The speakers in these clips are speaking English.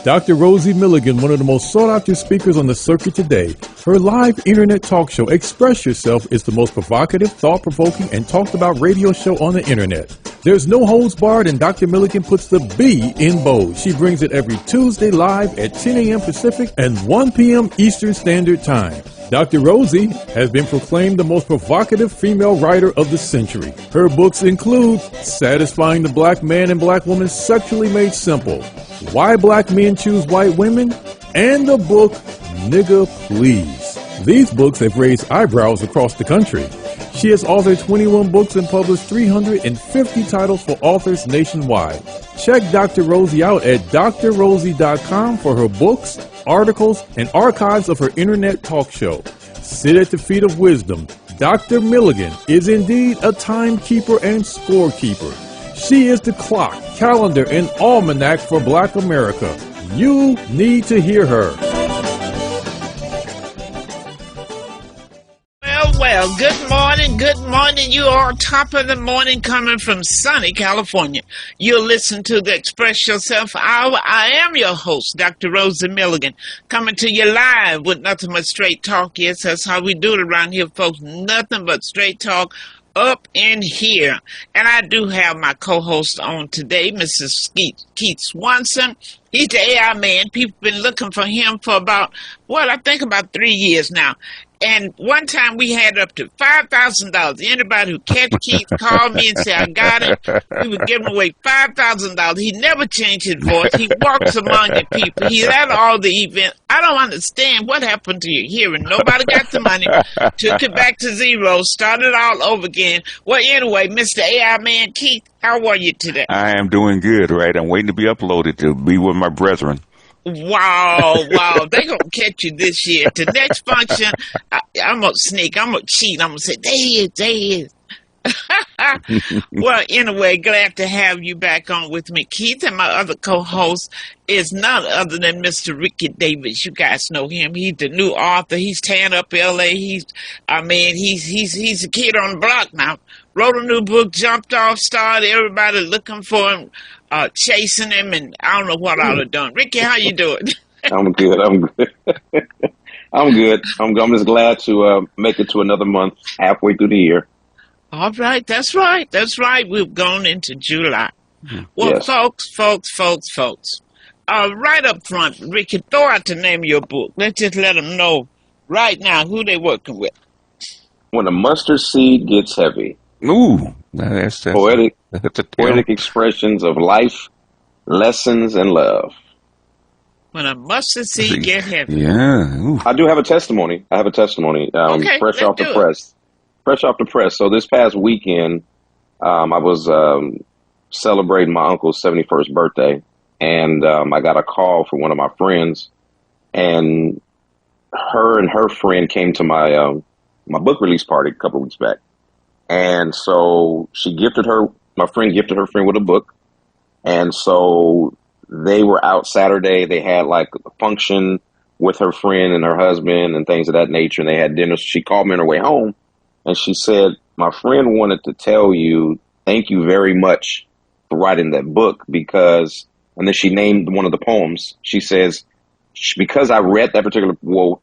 Dr. Rosie Milligan, one of the most sought-after speakers on the circuit today. Her live internet talk show, Express Yourself, is the most provocative, thought-provoking, and talked-about radio show on the internet. There's no holds barred, and Dr. Milligan puts the B in bold. She brings it every Tuesday live at 10 a.m. Pacific and 1 p.m. Eastern Standard Time. Dr. Rosie has been proclaimed the most provocative female writer of the century. Her books include Satisfying the Black Man and Black Woman Sexually Made Simple, Why Black Men Choose White Women, and the book Nigga Please. These books have raised eyebrows across the country. She has authored 21 books and published 350 titles for authors nationwide. Check Dr. Rosie out at drrosie.com for her books, articles, and archives of her internet talk show. Sit at the feet of wisdom. Dr. Milligan is indeed a timekeeper and scorekeeper. She is the clock, calendar, and almanac for Black America. You need to hear her. Well, good morning. You are top of the morning coming from sunny California. You'll listen to the Express Yourself Hour. I am your host, Dr. Rosie Milligan, coming to you live with nothing but straight talk. Yes, that's how we do it around here, folks. Nothing but straight talk up in here. And I do have my co-host on today, Mrs. Keith Swanson. He's the AI man. People have been looking for him for about 3 years now. And one time we had up to $5,000. Anybody who catch Keith called me and said, I got it. We were giving away $5,000. He never changed his voice. He walks among the people. He's at all the events. I don't understand what happened to your hearing. Nobody got the money. Took it back to zero. Started all over again. Well, anyway, Mr. AI man Keith, how are you today? I am doing good, right? I'm waiting to be uploaded to be with my brethren. Wow. They gonna catch you this year. The next function, I'm gonna sneak, I'm gonna cheat, I'm gonna say, there he is. Well, anyway, glad to have you back on with me, Keith. And my other co-host is none other than Mr. Ricky Davis. You guys know him. He's the new author. He's tearing up LA. He's a kid on the block now. Wrote a new book, jumped off, started everybody looking for him, chasing him, and I don't know what all are done. Ricky, how you doing? I'm good. I'm good. I'm just glad to make it to another month halfway through the year. All right. That's right. We've gone into July. Well, yes. Folks. Right up front, Ricky, throw out the name of your book. Let's just let them know right now who they working with. When the mustard seed gets heavy. Ooh, that's poetic expressions of life, lessons, and love. When a mustard seed get heavy. Yeah. Ooh. I do have a testimony. Okay, fresh off the press. So this past weekend, I was celebrating my uncle's 71st birthday, and I got a call from one of my friends, and her friend came to my book release party a couple of weeks back. And so my friend gifted her friend with a book. And so they were out Saturday. They had like a function with her friend and her husband and things of that nature. And they had dinner. So she called me on her way home and she said, my friend wanted to tell you, thank you very much for writing that book and then she named one of the poems. She says, because I read that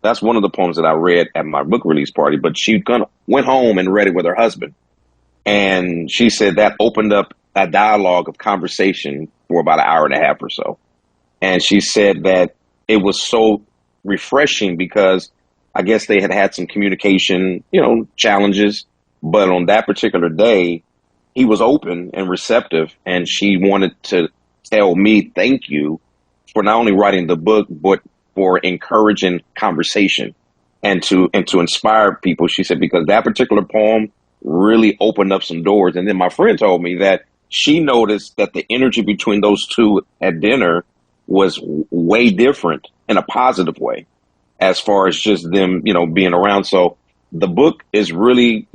that's one of the poems that I read at my book release party, but she went home and read it with her husband. And she said that opened up a dialogue of conversation for about an hour and a half or so. And she said that it was so refreshing because I guess they had some communication, challenges. But on that particular day, he was open and receptive. And she wanted to tell me thank you for not only writing the book, but for encouraging conversation and to inspire people. She said, because that particular poem really opened up some doors. And then my friend told me that she noticed that the energy between those two at dinner was way different in a positive way as far as just them, being around. So the book is really,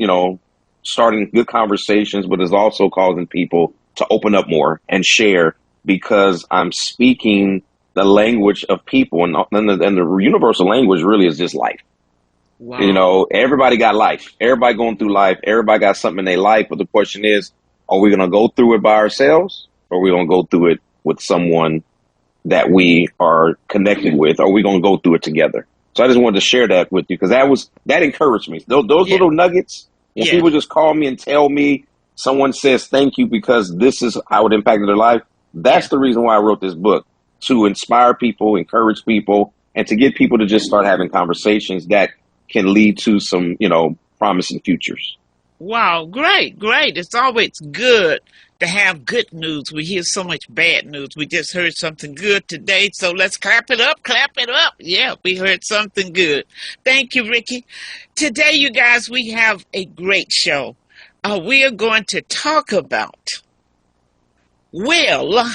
starting good conversations, but is also causing people to open up more and share because I'm speaking the language of people, and the universal language really is just life. Wow. Everybody got life. Everybody going through life. Everybody got something in their life. But the question is, are we going to go through it by ourselves, or are we going to go through it with someone that we are connected with, or we're going to go through it together. So I just wanted to share that with you because that encouraged me. Those little nuggets, when people just call me and tell me, someone says thank you because this is how it impacted their life. That's the reason why I wrote this book, to inspire people, encourage people, and to get people to just start having conversations that can lead to some, promising futures. Wow, great. It's always good to have good news. We hear so much bad news. We just heard something good today, so let's clap it up. Yeah, we heard something good. Thank you, Ricky. Today, you guys, we have a great show. We are going to talk about, will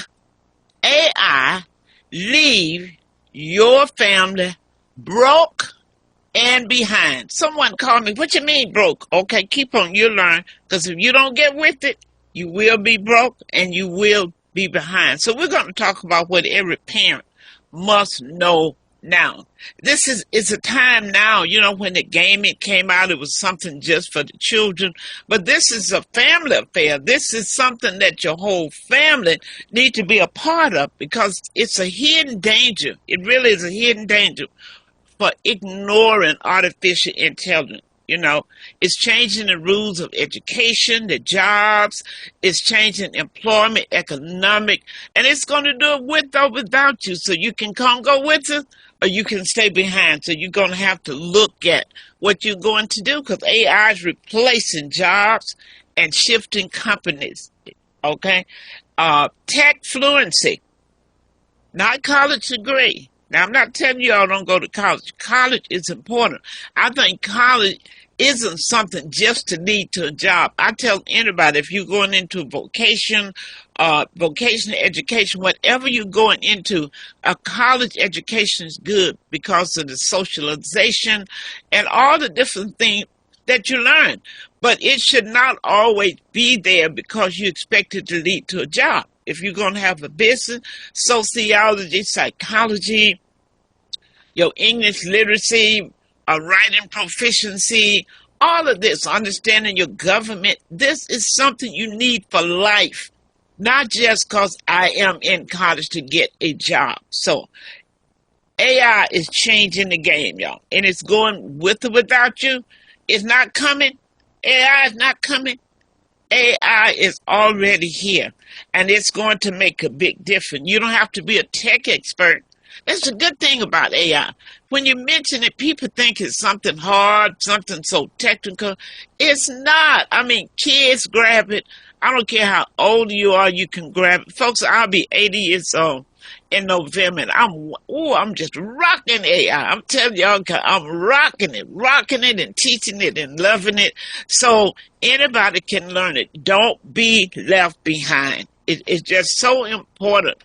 AI leave your family broke and behind? Someone called me, what you mean broke? Okay, keep on, you'll learn, because if you don't get with it, you will be broke and you will be behind. So we're going to talk about what every parent must know now. This is a time now, when the gaming came out, it was something just for the children, but this is a family affair. This is something that your whole family need to be a part of, because it's a hidden danger. It really is a hidden danger for ignoring artificial intelligence. It's changing the rules of education, the jobs, it's changing employment, economic, and it's going to do it with or without you. So you can come go with us, or you can stay behind. So you're going to have to look at what you're going to do, because AI is replacing jobs and shifting companies. Okay? Tech fluency, not college degree. Now, I'm not telling you all don't go to college. College is important. I think college isn't something just to lead to a job. I tell anybody, if you're going into vocational education, whatever you're going into, a college education is good because of the socialization and all the different things that you learn. But it should not always be there because you expect it to lead to a job. If you're going to have a business, sociology, psychology, your English literacy, writing proficiency, all of this, understanding your government, this is something you need for life, not just because I am in college to get a job. So AI is changing the game, y'all, and it's going with or without you. It's not coming. AI is not coming. AI is already here, and it's going to make a big difference. You don't have to be a tech expert. That's a good thing about AI. When you mention it, people think it's something hard, something so technical. It's not. I mean, kids grab it. I don't care how old you are, you can grab it. Folks, I'll be 80 years old in November, and I'm just rocking AI. I'm telling y'all, I'm rocking it and teaching it and loving it. So anybody can learn it. Don't be left behind. It's just so important.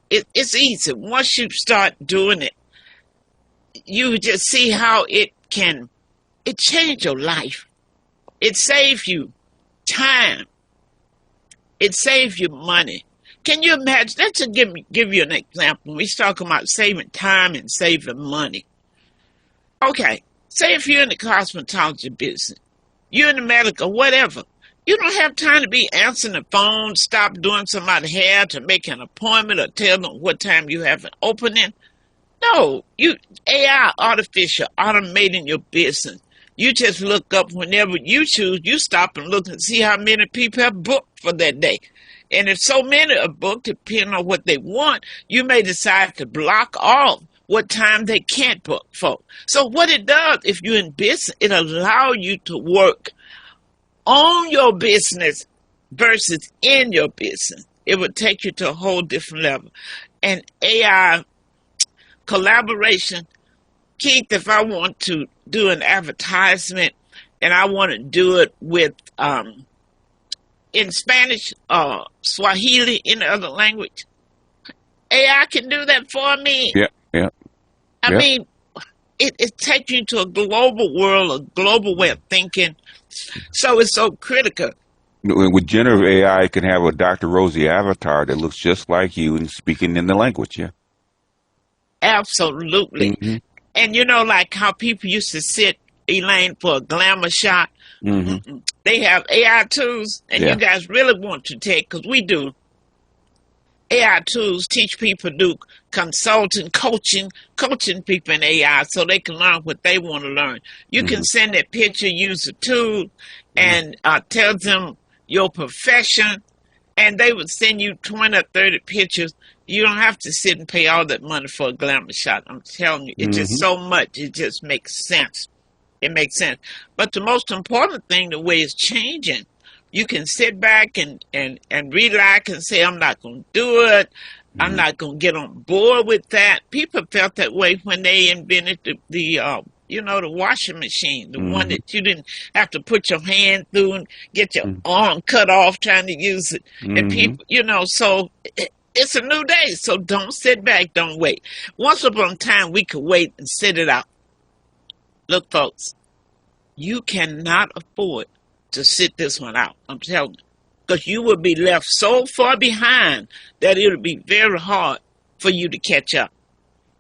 It's easy. Once you start doing it, you just see how it changed your life. It saves you time. It saves you money. Can you imagine? Let's just give you an example. We're talking about saving time and saving money. Okay, say if you're in the cosmetology business, you're in the medical, whatever. You don't have time to be answering the phone, stop doing somebody's hair to make an appointment or tell them what time you have an opening. No, AI, artificial, automating your business. You just look up whenever you choose, you stop and look and see how many people have booked for that day. And if so many are booked, depending on what they want, you may decide to block off what time they can't book for. So what it does, if you're in business, it allows you to work on your business versus in your business. It would take you to a whole different level. And AI collaboration, Keith, if I want to do an advertisement and I want to do it with in Spanish, Swahili, in other language, AI can do that for me. Yeah. I mean, it takes you to a global world, a global way of thinking. So it's so critical. With generative AI, it can have a Dr. Rosie avatar that looks just like you and speaking in the language, yeah. Absolutely. Mm-hmm. And like how people used to sit, Elaine, for a glamour shot. Mm-hmm. They have AI tools, and you guys really want to take, because we do. AI tools teach people to do consulting, coaching people in AI so they can learn what they want to learn. You can send that picture, use a tool, and tell them your profession, and they would send you 20 or 30 pictures. You don't have to sit and pay all that money for a glamour shot. I'm telling you, it's just so much. It just makes sense. It makes sense. But the most important thing, the way it's changing, you can sit back and relax and say, I'm not going to do it. I'm not going to get on board with that. People felt that way when they invented the washing machine, the one that you didn't have to put your hand through and get your arm cut off trying to use it. And people, so it's a new day. So don't sit back. Don't wait. Once upon a time, we could wait and sit it out. Look, folks, you cannot afford to sit this one out. I'm telling you. Because you will be left so far behind that it'll be very hard for you to catch up.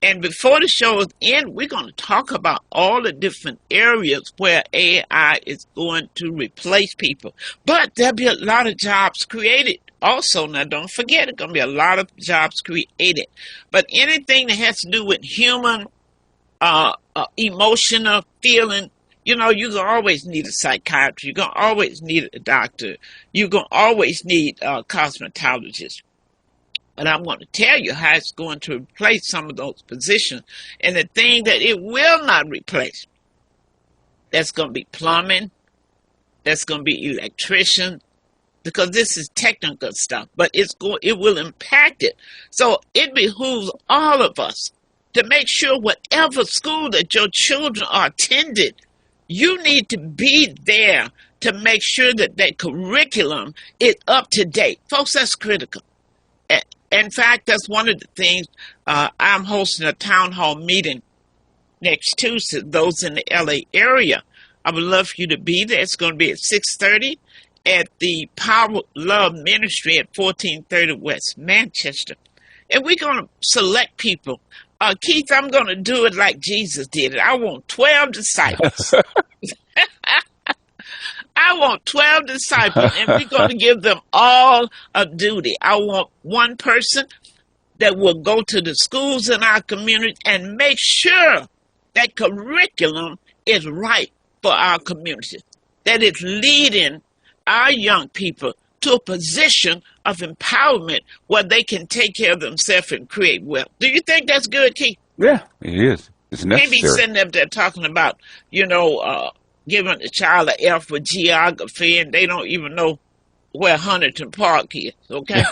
And before the show is end, we're going to talk about all the different areas where AI is going to replace people. But there'll be a lot of jobs created also. Now, don't forget, it's going to be a lot of jobs created. But anything that has to do with human, emotional feeling, you're going to always need a psychiatrist. You're going to always need a doctor. You're going to always need a cosmetologist. But I'm going to tell you how it's going to replace some of those positions. And the thing that it will not replace, that's going to be plumbing, that's going to be electrician, because this is technical stuff, but it will impact it. So it behooves all of us to make sure whatever school that your children are attending, you need to be there to make sure that that curriculum is up to date. Folks, that's critical. In fact, that's one of the things. I'm hosting a town hall meeting next Tuesday, those in the LA area. I would love for you to be there. It's going to be at 6:30 at the Power Love Ministry at 1430 West Manchester. And we're going to select people. Keith, I'm going to do it like Jesus did it. I want 12 disciples. I want 12 disciples, and we're going to give them all a duty. I want one person that will go to the schools in our community and make sure that curriculum is right for our community, that it's leading our young people to a position of empowerment where they can take care of themselves and create wealth. Do you think that's good, Keith? Yeah, it is. It's necessary. Maybe sitting up there talking about, giving the child an F for geography, and they don't even know where Huntington Park is, okay?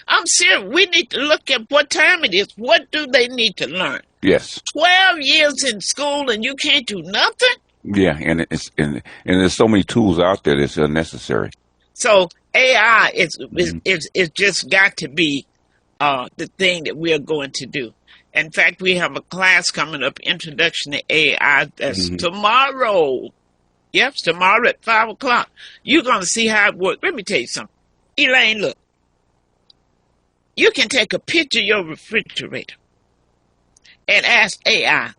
I'm serious. We need to look at what time it is. What do they need to learn? Yes. 12 years in school and you can't do nothing? Yeah, and there's so many tools out there that's unnecessary. So AI is just got to be the thing that we're going to do. In fact, we have a class coming up, Introduction to AI, that's tomorrow. Yep, tomorrow at 5 o'clock. You're going to see how it works. Let me tell you something. Elaine, look. You can take a picture of your refrigerator and ask AI,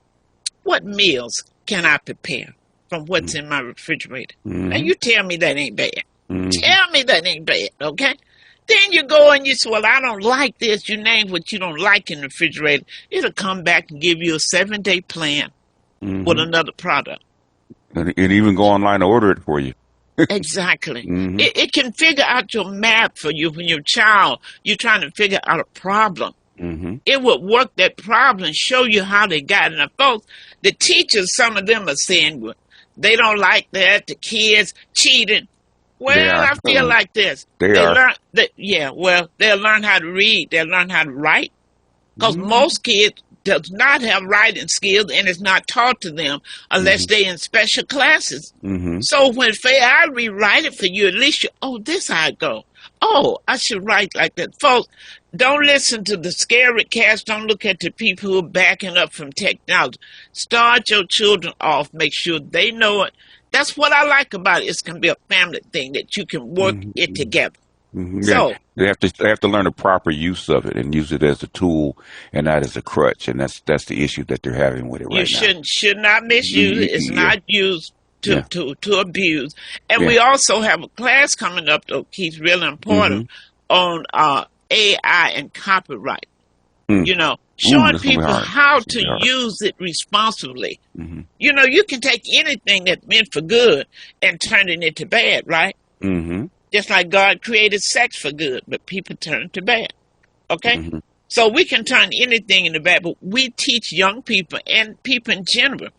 what meals can I prepare from what's in my refrigerator? Now, you tell me that ain't bad. Tell me that ain't bad, okay? Then you go and you say, well, I don't like this. You name what you don't like in the refrigerator. It'll come back and give you a 7-day plan with another product. And even go online and order it for you. Exactly. It can figure out your map for you when you're a child. You're trying to figure out a problem. It will work that problem and show you how they got it. Now, folks, the teachers, some of them are saying, well, they don't like that. The kids cheating. Well, I feel like this. They'll learn how to read. They'll learn how to write. Because most kids does not have writing skills and it's not taught to them unless they're in special classes. So when I rewrite it for you, at least this how it go. Oh, I should write like that. Folks, don't listen to the scary cats. Don't look at the people who are backing up from technology. Start your children off. Make sure they know it. That's what I like about it. It's going to be a family thing that you can work it together. So they have to learn the proper use of it and use it as a tool and not as a crutch. And that's the issue that they're having with it right now. You should not misuse it. It's not used to abuse. And we also have a class coming up, though, Keith, really important, on AI and copyright. Mm. You know, showing That's gonna be people hard. how It's gonna to be hard. use it responsibly. Mm-hmm. You know, you can take anything that's meant for good and turn it into bad, right? Mm-hmm. Just like God created sex for good, but people turn it to bad. Okay? Mm-hmm. So we can turn anything into bad, but we teach young people and people in general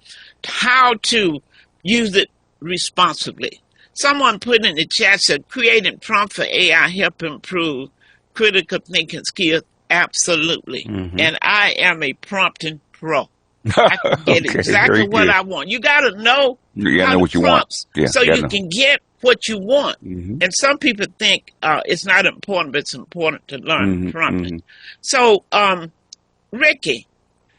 how to use it responsibly. Someone put in the chat said, creating prompt for AI help improve critical thinking skills. Absolutely. Mm-hmm. And I am a prompting pro. I can get Okay, exactly very what good. I want. You got to know You gotta how know to what you want. prompt Yeah, so you gotta you know. can get what you want. Mm-hmm. And some people think it's not important, but it's important to learn Mm-hmm. prompting. Mm-hmm. So, Ricky,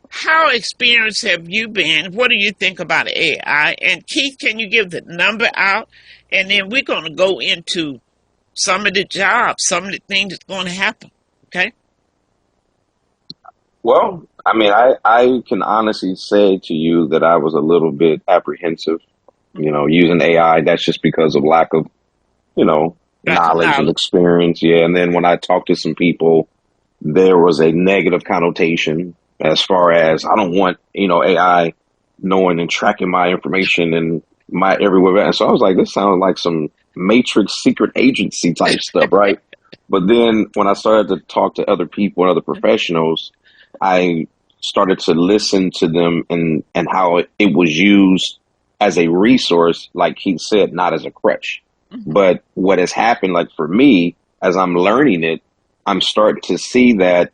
how experienced have you been? What do you think about AI? And Keith, can you give the number out? And then we're going to go into some of the jobs, some of the things that's going to happen. Okay? Well, I mean, I can honestly say to you that I was a little bit apprehensive, using AI. That's just because of lack of, Lack of knowledge and knowledge. experience. Yeah. And then when I talked to some people, there was a negative connotation as far as I don't want, AI knowing and tracking my information and my everywhere. And so I was like, this sounds like some Matrix secret agency type stuff, right? But then when I started to talk to other people and other professionals, I started to listen to them and how it was used as a resource, like he said, not as a crutch. But what has happened, like for me, as I'm learning it, I'm starting to see that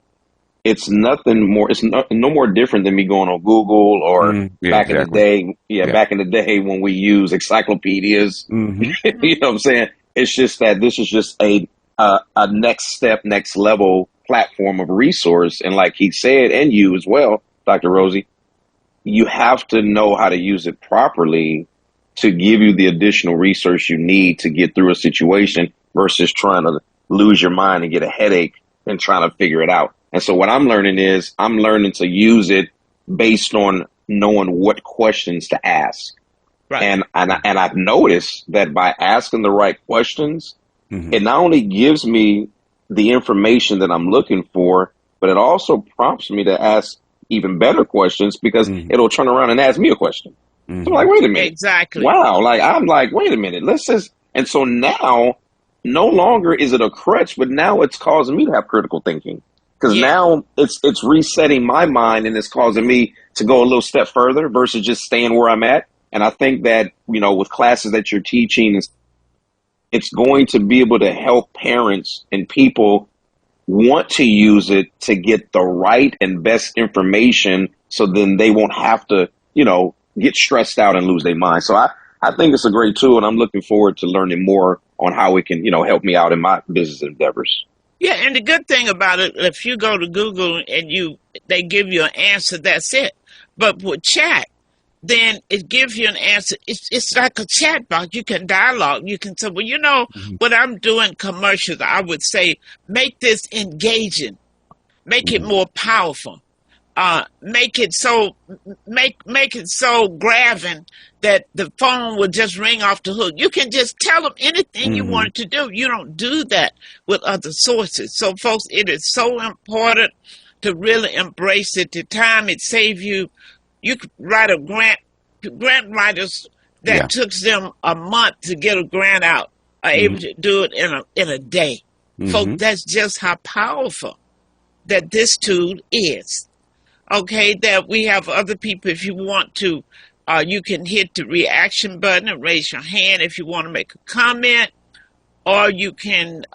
it's nothing more. It's no more different than me going on Google or Yeah, back in the exactly. day. Yeah, Yeah. back in the day when we use encyclopedias. Mm-hmm. You know what I'm saying? It's just that this is just a next step, next level platform of resource. And like he said, and you as well, Dr. Rosie, you have to know how to use it properly to give you the additional resource you need to get through a situation versus trying to lose your mind and get a headache and trying to figure it out. And so what I'm learning is I'm learning to use it based on knowing what questions to ask. Right. And I've noticed that by asking the right questions, Mm-hmm. it not only gives me the information that I'm looking for, but it also prompts me to ask even better questions because it'll turn around and ask me a question. So I'm like, wait a minute. Exactly. Wow. I'm like, wait a minute. Let's just. And so now, no longer is it a crutch, but now it's causing me to have critical thinking because now it's resetting my mind and it's causing me to go a little step further versus just staying where I'm at. And I think that, with classes that you're teaching, it's going to be able to help parents and people want to use it to get the right and best information so then they won't have to, get stressed out and lose their mind. So I think it's a great tool and I'm looking forward to learning more on how it can, help me out in my business endeavors. Yeah, and the good thing about it, if you go to Google and they give you an answer, that's it. But with chat, then it gives you an answer. It's like a chat box. You can dialogue. You can say, well, when I'm doing commercials, I would say, make this engaging, make it more powerful, make it so grabbing that the phone will just ring off the hook. You can just tell them anything you want it to do. You don't do that with other sources. So, folks, it is so important to really embrace it. The time it saves you. You could write a grant writers that took them a month to get a grant out are able to do it in a day. Folks, that's just how powerful that this tool is. Okay, that we have other people, if you want to, you can hit the reaction button and raise your hand if you want to make a comment, or you can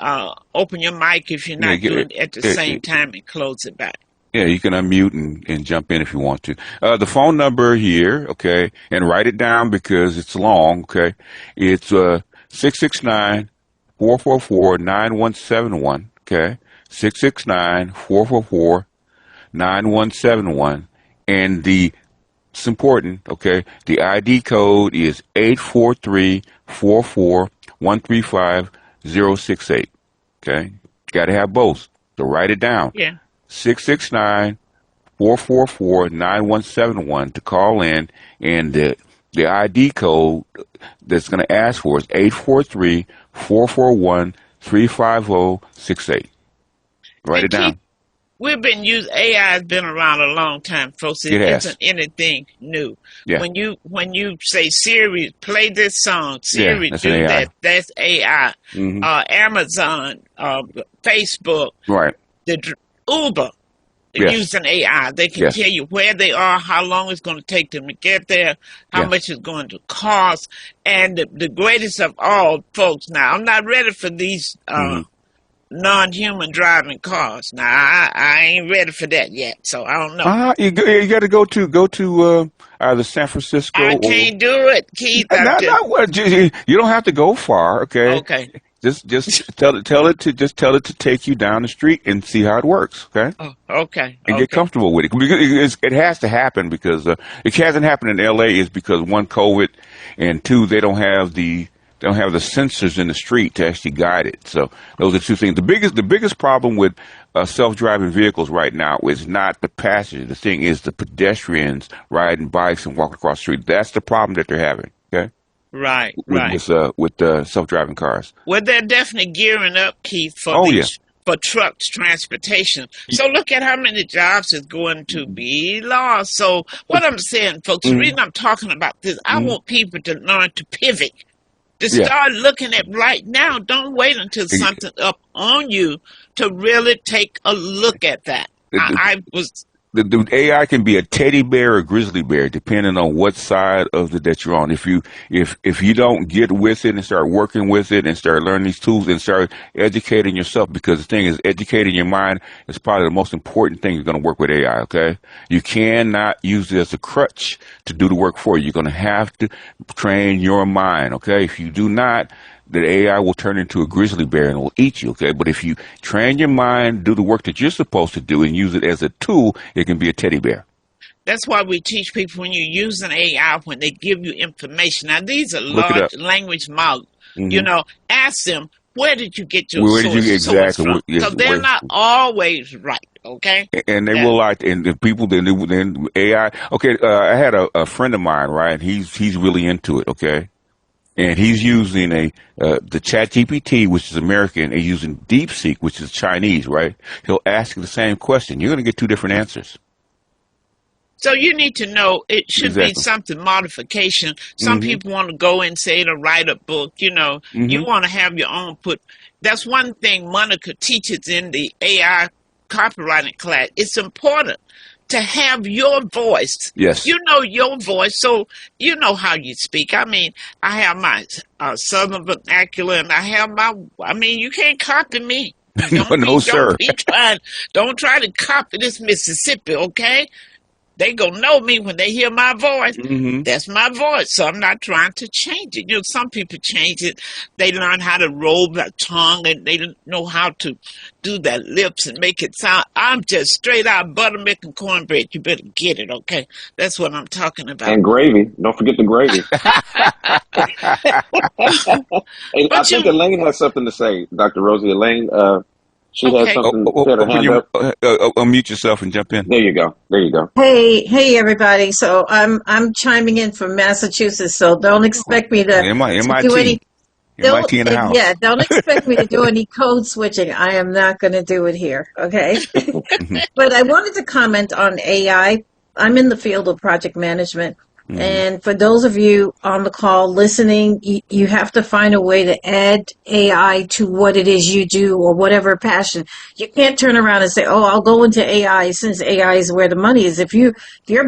open your mic if you're not doing it at the same time and close it back. Yeah, you can unmute and jump in if you want to. The phone number here, okay, and write it down because it's long, okay. It's 669-444-9171, okay. 669-444-9171. And it's important, okay, the ID code is 843-44-135-068, okay. Got to have both, so write it down. Yeah. 669-444-9171 to call in, and the ID code that's going to ask for is 843-441-0169. 350-350-350-68. Write it down. We've been using AI has been around a long time, folks. It isn't anything new. Yeah. When you say Siri, play this song, Siri do AI. that. That's AI. Amazon, Facebook, right? The Uber using AI. They can tell you where they are, how long it's going to take them to get there, how much it's going to cost, and the greatest of all, folks. Now, I'm not ready for these. Non-human driving cars. Now, I ain't ready for that yet, so I don't know. You got to go to either San Francisco. I can't do it, Keith. You don't have to go far. Okay. Okay. Just tell it to take you down the street and see how it works. Okay. Oh, okay. And get comfortable with it because it has to happen because it hasn't happened in L.A. is because one, COVID, and two, they don't have the sensors in the street to actually guide it. So those are two things. The biggest problem with self-driving vehicles right now is not the passenger. The thing is the pedestrians riding bikes and walking across the street. That's the problem that they're having. Okay. Right. With self-driving cars. Well, they're definitely gearing up, Keith, for for trucks transportation. So look at how many jobs is going to be lost. So what I'm saying, folks, the reason I'm talking about this, I want people to learn to pivot. To start looking at right now. Don't wait until something up on you to really take a look at that. The AI can be a teddy bear or grizzly bear, depending on what side of that you're on. If you don't get with it and start working with it and start learning these tools and start educating yourself, because the thing is, educating your mind is probably the most important thing you're going to work with AI. Okay, you cannot use it as a crutch to do the work for you. You're going to have to train your mind. Okay, if you do not, the AI will turn into a grizzly bear and will eat you, okay? But if you train your mind, do the work that you're supposed to do, and use it as a tool, it can be a teddy bear. That's why we teach people when you use an AI, when they give you information. Now, these are large language models. You know, ask them, where did you get your source from? Because they're not always right, okay? And they will lie. And the people, then AI. Okay, I had a friend of mine, right? He's really into it, okay? And he's using the ChatGPT, which is American, and using DeepSeek, which is Chinese, right? He'll ask you the same question. You're going to get two different answers. So you need to know it should be something modification. Some people want to go and say to write a book. You know, you want to have your own put. That's one thing Monica teaches in the AI copywriting class. It's important to have your voice. Yes. You know your voice, so you know how you speak. I mean, I have my Southern vernacular, and I mean, you can't copy me. Sir. Don't try to copy this Mississippi, okay? They gonna know me when they hear my voice. That's my voice, so I'm not trying to change it. You know, some people change it. They learn how to roll their tongue, and they know how to do their lips and make it sound. I'm just straight out buttermilk and cornbread. You better get it, okay? That's what I'm talking about. And gravy. Don't forget the gravy. I think Elaine has something to say, Dr. Rosie. Elaine, she has something to her hand up. Unmute yourself and jump in. There you go. Hey, everybody. So I'm chiming in from Massachusetts. So don't expect me to do any. MIT in the house. Yeah, don't expect me to do any code switching. I am not going to do it here. Okay. But I wanted to comment on AI. I'm in the field of project management. And for those of you on the call listening, you have to find a way to add AI to what it is you do or whatever passion. You can't turn around and say, oh, I'll go into AI since AI is where the money is. If your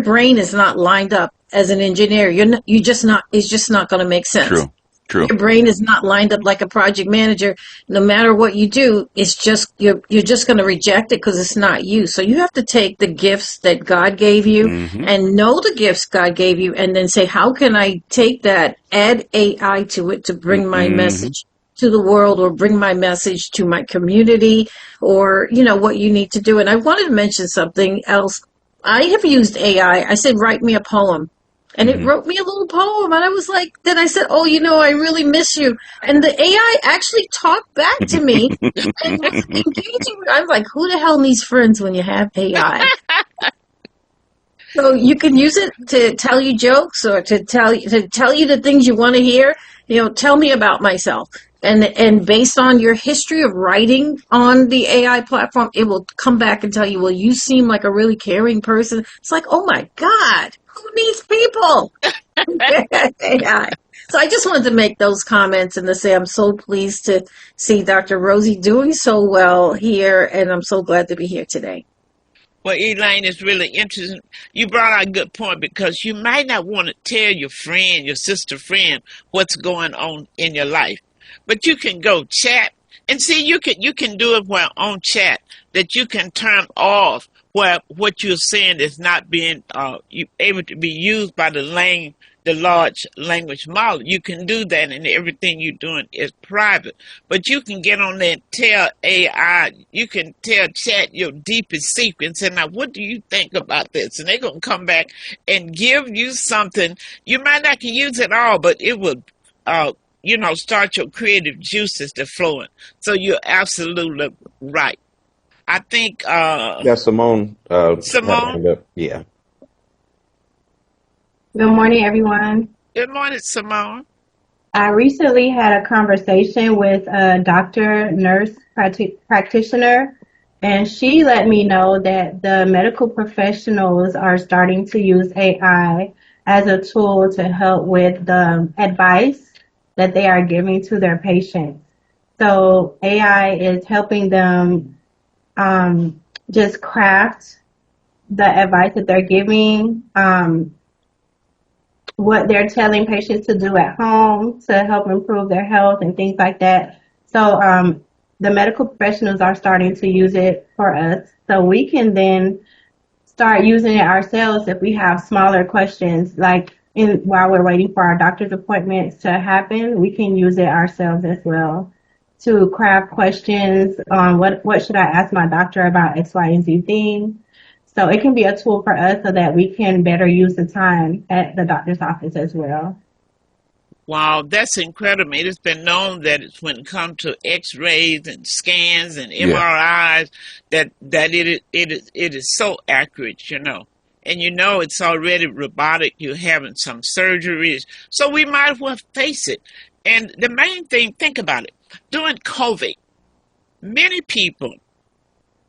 brain is not lined up as an engineer, it's just not going to make sense. True. Your brain is not lined up like a project manager. No matter what you do, it's just you're just going to reject it because it's not you. So you have to take the gifts that God gave you and know the gifts God gave you, and then say, how can I take that, add AI to it to bring my message to the world, or bring my message to my community, or what you need to do. And I wanted to mention something else. I have used AI. I said, write me a poem. And it wrote me a little poem, and I was like, then I said, oh, I really miss you. And the AI actually talked back to me and was engaging. I'm like, who the hell needs friends when you have AI? So you can use it to tell you jokes, or to tell you the things you want to hear. Tell me about myself. And based on your history of writing on the AI platform, it will come back and tell you, well, you seem like a really caring person. It's like, oh my God, who needs people? AI. So I just wanted to make those comments and to say I'm so pleased to see Dr. Rosie doing so well here, and I'm so glad to be here today. Well, Elaine, it's really interesting. You brought out a good point because you might not want to tell your friend, your sister friend, what's going on in your life. But you can go chat and see you can do it while on chat that you can turn off where what you're saying is not being able to be used by the large language model. You can do that, and everything you're doing is private. But you can get on there and tell AI, you can tell chat your deepest secret and say, now, what do you think about this? And they're going to come back and give you something. You might not can use it all, but it will, start your creative juices to flowing. So you're absolutely right. I think... yeah, Simone. Simone? Yeah. Good morning, everyone. Good morning, Simone. I recently had a conversation with a doctor, nurse practitioner, and she let me know that the medical professionals are starting to use AI as a tool to help with the advice that they are giving to their patients. So AI is helping them just craft the advice that they're giving, what they're telling patients to do at home to help improve their health and things like that. So the medical professionals are starting to use it for us. So we can then start using it ourselves if we have smaller questions, like while we're waiting for our doctor's appointments to happen, we can use it ourselves as well to craft questions on what should I ask my doctor about X, Y, and Z thing. So it can be a tool for us so that we can better use the time at the doctor's office as well. Wow, that's incredible. It has been known that it's when it comes to X-rays and scans and MRIs that it is so accurate, And it's already robotic. You're having some surgeries. So we might as well face it. And the main thing, think about it. During COVID, many people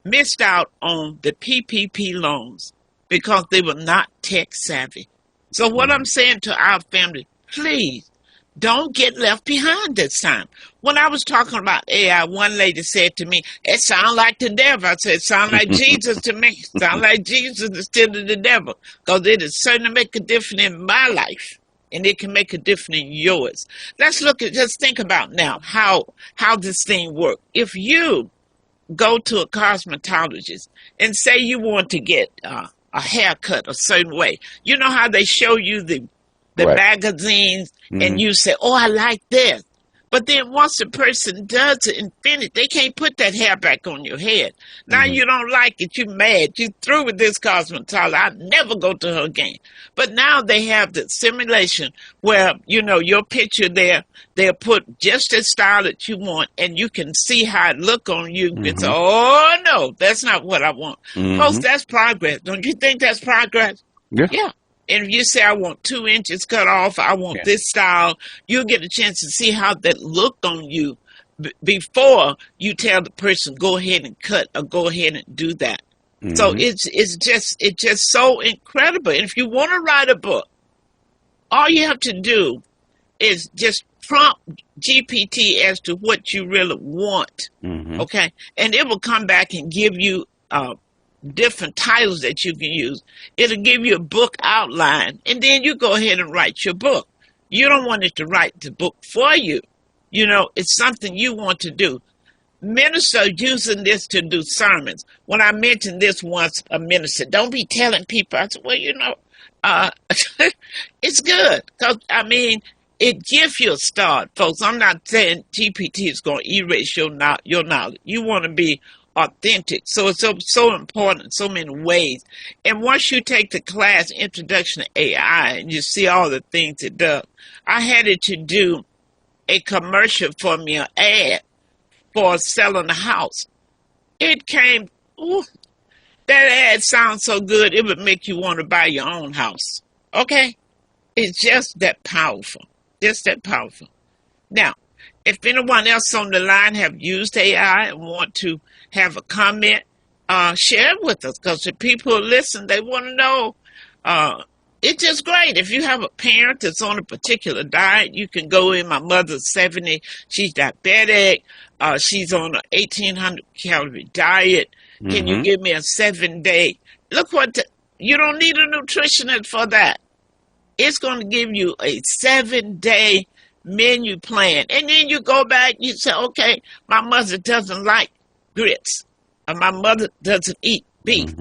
missed out on the PPP loans because they were not tech savvy. So what I'm saying to our family, please don't get left behind this time. When I was talking about AI, one lady said to me, it sounds like the devil. I said, it sounds like Jesus to me. It sounds like Jesus instead of the devil, because it is certainly make a difference in my life. And it can make a difference in yours. Just think about now how this thing works. If you go to a cosmetologist and say you want to get a haircut a certain way, you know how they show you the magazines and you say, oh, I like this. But then once the person does it and finish, they can't put that hair back on your head. Now you don't like it. You're mad. You're through with this cosmetologist. I'll never go to her again. But now they have the simulation where, your picture there, they'll put just the style that you want, and you can see how it look on you. It's, oh, no, that's not what I want. Folks, that's progress. Don't you think that's progress? Yeah. And if you say, I want 2 inches cut off, I want this style, you'll get a chance to see how that looked on you before you tell the person, go ahead and cut or go ahead and do that. So it's just so incredible. And if you want to write a book, all you have to do is just prompt GPT as to what you really want. Okay. And it will come back and give you different titles that you can use. It'll give you a book outline, and then you go ahead and write your book. You don't want it to write the book for you. It's something you want to do. Ministers using this to do sermons. When I mentioned this once, a minister, don't be telling people. I said, well, it's good because, it gives you a start, folks. I'm not saying GPT is going to erase your knowledge. You want to be authentic. So it's so important in so many ways. And once you take the class Introduction to AI and you see all the things it does, I had it to do a commercial for me, an ad for selling a house. It came, that ad sounds so good, it would make you want to buy your own house. Okay? It's just that powerful. Just that powerful. Now, If anyone else on the line have used AI and want to have a comment, share it with us, because the people who listen, they want to know. It's just great. If you have a parent that's on a particular diet, you can go in. My mother's 70. She's diabetic. She's on an 1,800 calorie diet. Can you give me a 7-day? Look you don't need a nutritionist for that. It's going to give you a 7-day menu plan. And then you go back, you say, okay, my mother doesn't like grits, or my mother doesn't eat beef.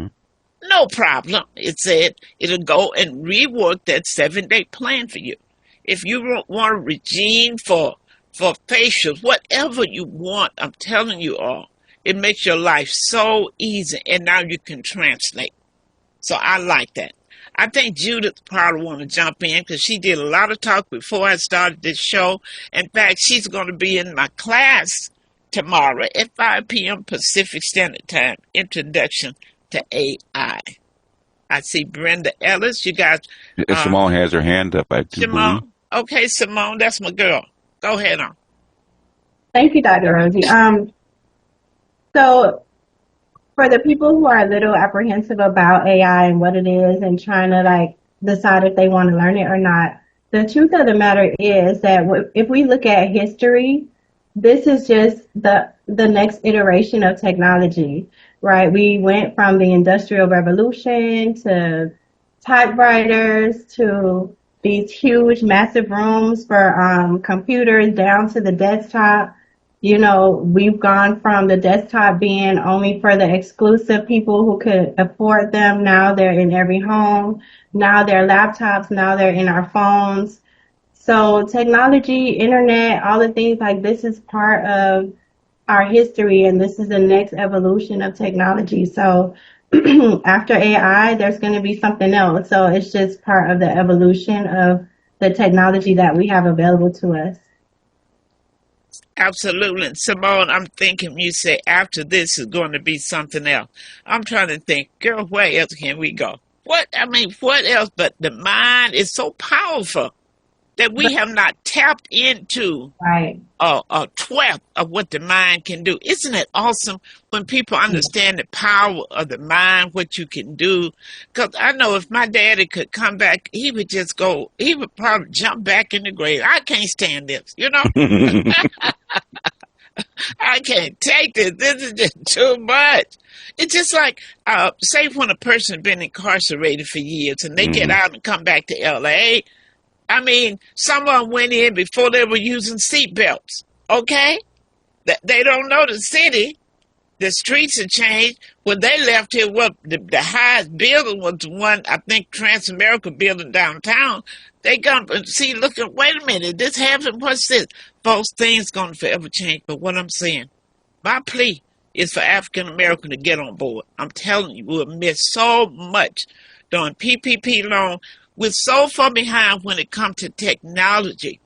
No problem. It said it'll go and rework that 7-day plan for you. If you want a regime for facials, whatever you want, I'm telling you all, it makes your life so easy. And now you can translate. So I like that. I think Judith probably want to jump in because she did a lot of talk before I started this show. In fact, she's going to be in my class tomorrow at 5 p.m. Pacific Standard Time, Introduction to AI. I see Brenda Ellis. You guys. Simone has her hand up. Simone. Okay, Simone, that's my girl. Go ahead on. Thank you, Dr. Rosie. So for the people who are a little apprehensive about AI and what it is and trying to decide if they want to learn it or not, the truth of the matter is that if we look at history, this is just the next iteration of technology, right? We went from the Industrial Revolution to typewriters to these huge, massive rooms for computers down to the desktop. You know, we've gone from the desktop being only for the exclusive people who could afford them. Now they're in every home. Now they're laptops. Now they're in our phones. So technology, internet, all the things like this is part of our history, and this is the next evolution of technology. So after AI, there's going to be something else. So it's just part of the evolution of the technology that we have available to us. Absolutely. And Simone, I'm thinking you say after this is going to be something else. I'm trying to think, girl, where else can we go? What else? But the mind is so powerful that we have not tapped into a 12th of what the mind can do. Isn't it awesome when people understand the power of the mind, what you can do? Because I know if my daddy could come back, he would probably jump back in the grave. I can't stand this, you know? I can't take this. This is just too much. It's just like, say when a person has been incarcerated for years and they get out and come back to L.A., I mean, someone went in before they were using seatbelts, okay? They don't know the city. The streets have changed. When they left here, the highest building was the one, I think, Transamerica building downtown. They come and see, look, wait a minute, this happened, what's this? Folks, things going to forever change. But what I'm saying, my plea is for African American to get on board. I'm telling you, we'll miss so much during PPP loan. We're so far behind when it comes to technology.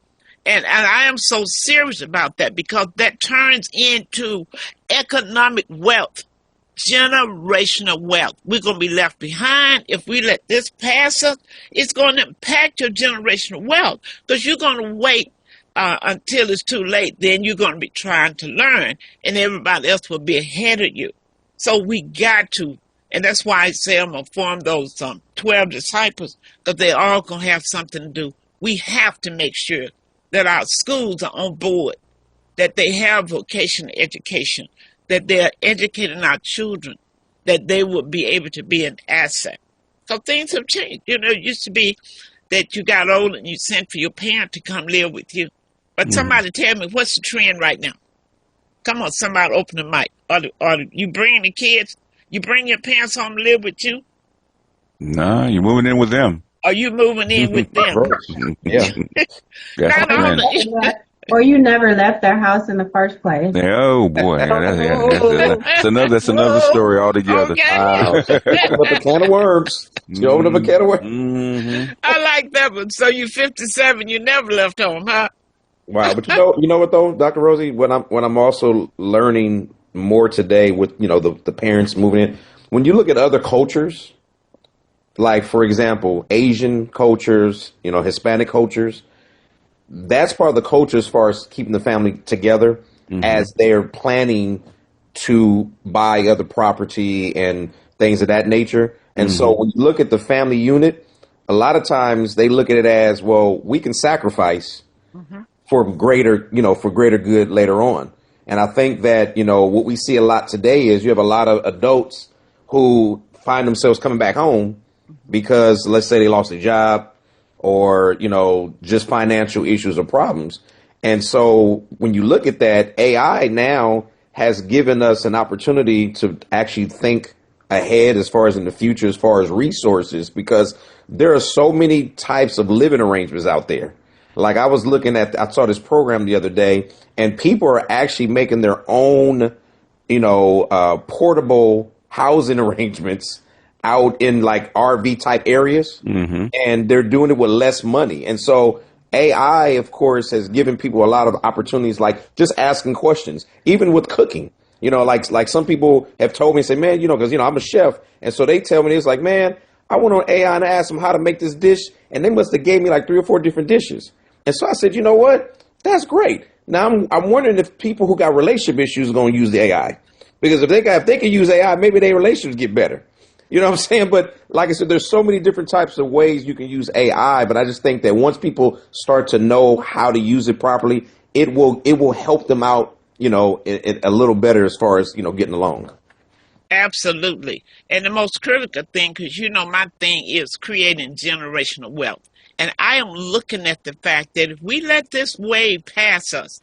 And I am so serious about that because that turns into economic wealth, generational wealth. We're going to be left behind. If we let this pass us, it's going to impact your generational wealth because you're going to wait until it's too late. Then you're going to be trying to learn and everybody else will be ahead of you. So we got to. And that's why I say I'm going to form those 12 disciples, because they're all going to have something to do. We have to make sure that our schools are on board, that they have vocational education, that they're educating our children, that they will be able to be an asset. So things have changed. You know, it used to be that you got old and you sent for your parent to come live with you. But somebody tell me, what's the trend right now? Come on, somebody open the mic. Or you bring the kids? You bring your parents home to live with you? No, you're moving in with them. Are you moving in with them? Yeah. Or you never left their house in the first place. Oh boy, that's another story altogether. Okay. Wow. She opened up a can of worms. She opened up a can of worms. I like that one. So you're 57, you never left home, huh? Wow, but you know what though, Dr. Rosie, when I'm also learning more today with the parents moving in, when you look at other cultures, like for example Asian cultures, Hispanic cultures, that's part of the culture as far as keeping the family together as they're planning to buy other property and things of that nature. And so when you look at the family unit, a lot of times they look at it as, well, we can sacrifice for greater, for greater good later on. And I think that, what we see a lot today is you have a lot of adults who find themselves coming back home because, let's say, they lost a job or, just financial issues or problems. And so when you look at that, AI now has given us an opportunity to actually think ahead as far as in the future, as far as resources, because there are so many types of living arrangements out there. Like I saw this program the other day, and people are actually making their own, portable housing arrangements out in like RV type areas, and they're doing it with less money. And so AI, of course, has given people a lot of opportunities, like just asking questions, even with cooking. Like some people have told me, say, man, because, I'm a chef. And so they tell me, it's like, man, I went on AI and asked them how to make this dish. And they must have gave me like 3 or 4 different dishes. And so I said, you know what? That's great. Now I'm wondering if people who got relationship issues are going to use the AI, because if they can use AI, maybe their relationships get better. You know what I'm saying? But like I said, there's so many different types of ways you can use AI. But I just think that once people start to know how to use it properly, it will help them out, a little better as far as, getting along. Absolutely. And the most critical thing, because my thing is creating generational wealth. And I am looking at the fact that if we let this wave pass us,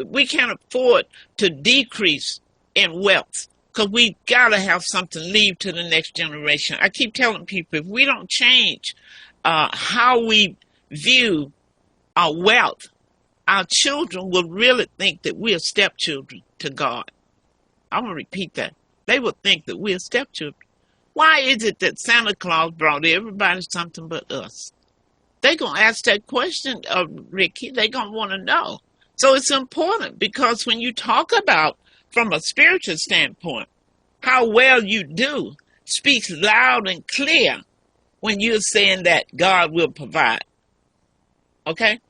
we can't afford to decrease in wealth, because we got to have something to leave to the next generation. I keep telling people, if we don't change how we view our wealth, our children will really think that we are stepchildren to God. I'm going to repeat that. They will think that we are stepchildren. Why is it that Santa Claus brought everybody something but us? They're going to ask that question, Ricky. They're going to want to know. So it's important, because when you talk about, from a spiritual standpoint, how well you do speaks loud and clear when you're saying that God will provide. Okay?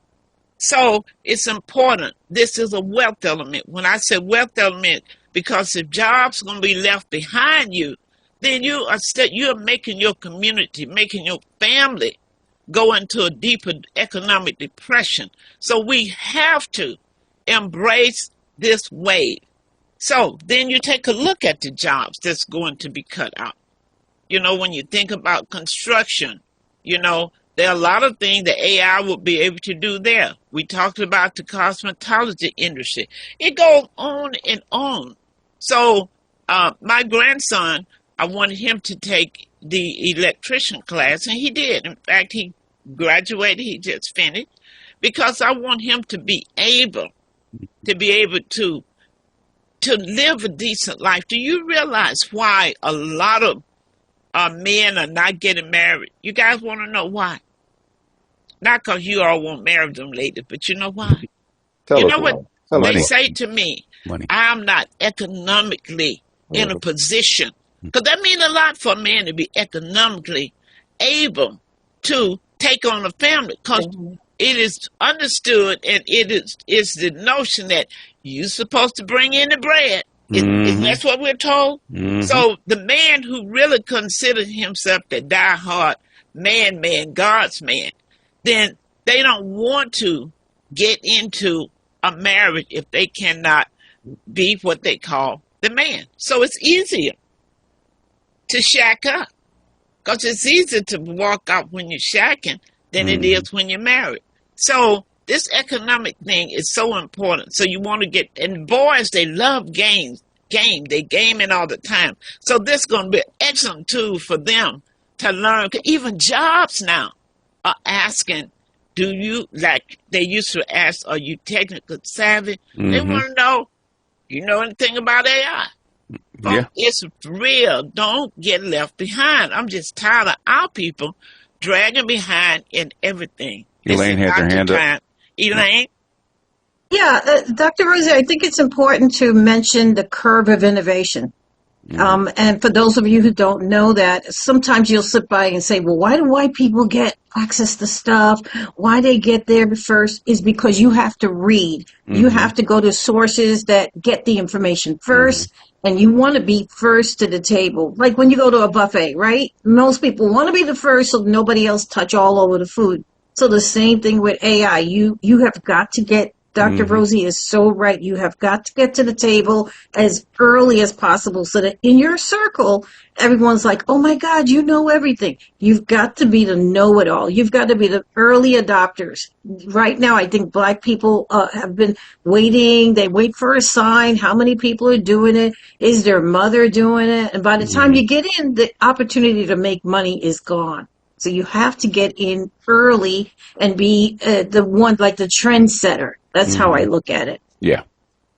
So it's important. This is a wealth element. When I say wealth element, because if jobs are going to be left behind you, then you are making your community, making your family go into a deeper economic depression. So we have to embrace this wave. So then you take a look at the jobs that's going to be cut out. When you think about construction, there are a lot of things that AI will be able to do there. We talked about the cosmetology industry. It goes on and on. So my grandson, I wanted him to take the electrician class, and he did. In fact, he graduated. He just finished, because I want him to be able to live a decent life. Do you realize why a lot of men are not getting married? You guys want to know why? Not because you all won't marry them later, but you know why? You know what they say to me? Money. I'm not economically in a position, because that means a lot for a man to be economically able to take on a family, because it is understood, and it's the notion that you're supposed to bring in the bread. That's what we're told. So the man who really considers himself the diehard man, God's man, then they don't want to get into a marriage if they cannot be what they call the man. So it's easier to shack up, because it's easier to walk out when you're shacking than it is when you're married. So this economic thing is so important. So you want to get, and boys, they love games. They gaming all the time. So this is going to be an excellent tool for them to learn. Even jobs now are asking, do you, like they used to ask, are you technically savvy? They want to know, you know anything about AI? Yeah. It's real. Don't get left behind. I'm just tired of our people dragging behind in everything. Elaine had her hand up. Elaine? Yeah, Dr. Rosie, I think it's important to mention the curve of innovation. And for those of you who don't know that, sometimes you'll sit by and say, well, why do white people get access to stuff? Why they get there first is because you have to read. You have to go to sources that get the information first. And you want to be first to the table. Like when you go to a buffet, right? Most people want to be the first so nobody else touch all over the food. So the same thing with AI. You have got to get, Dr. Rosie is so right. You have got to get to the table as early as possible so that in your circle, everyone's like, oh my God, you know everything. You've got to be the know-it-all. You've got to be the early adopters. Right now, I think Black people have been waiting. They wait for a sign. How many people are doing it? Is their mother doing it? And by the time you get in, the opportunity to make money is gone. So you have to get in early and be the one, like the trendsetter. That's how I look at it. Yeah.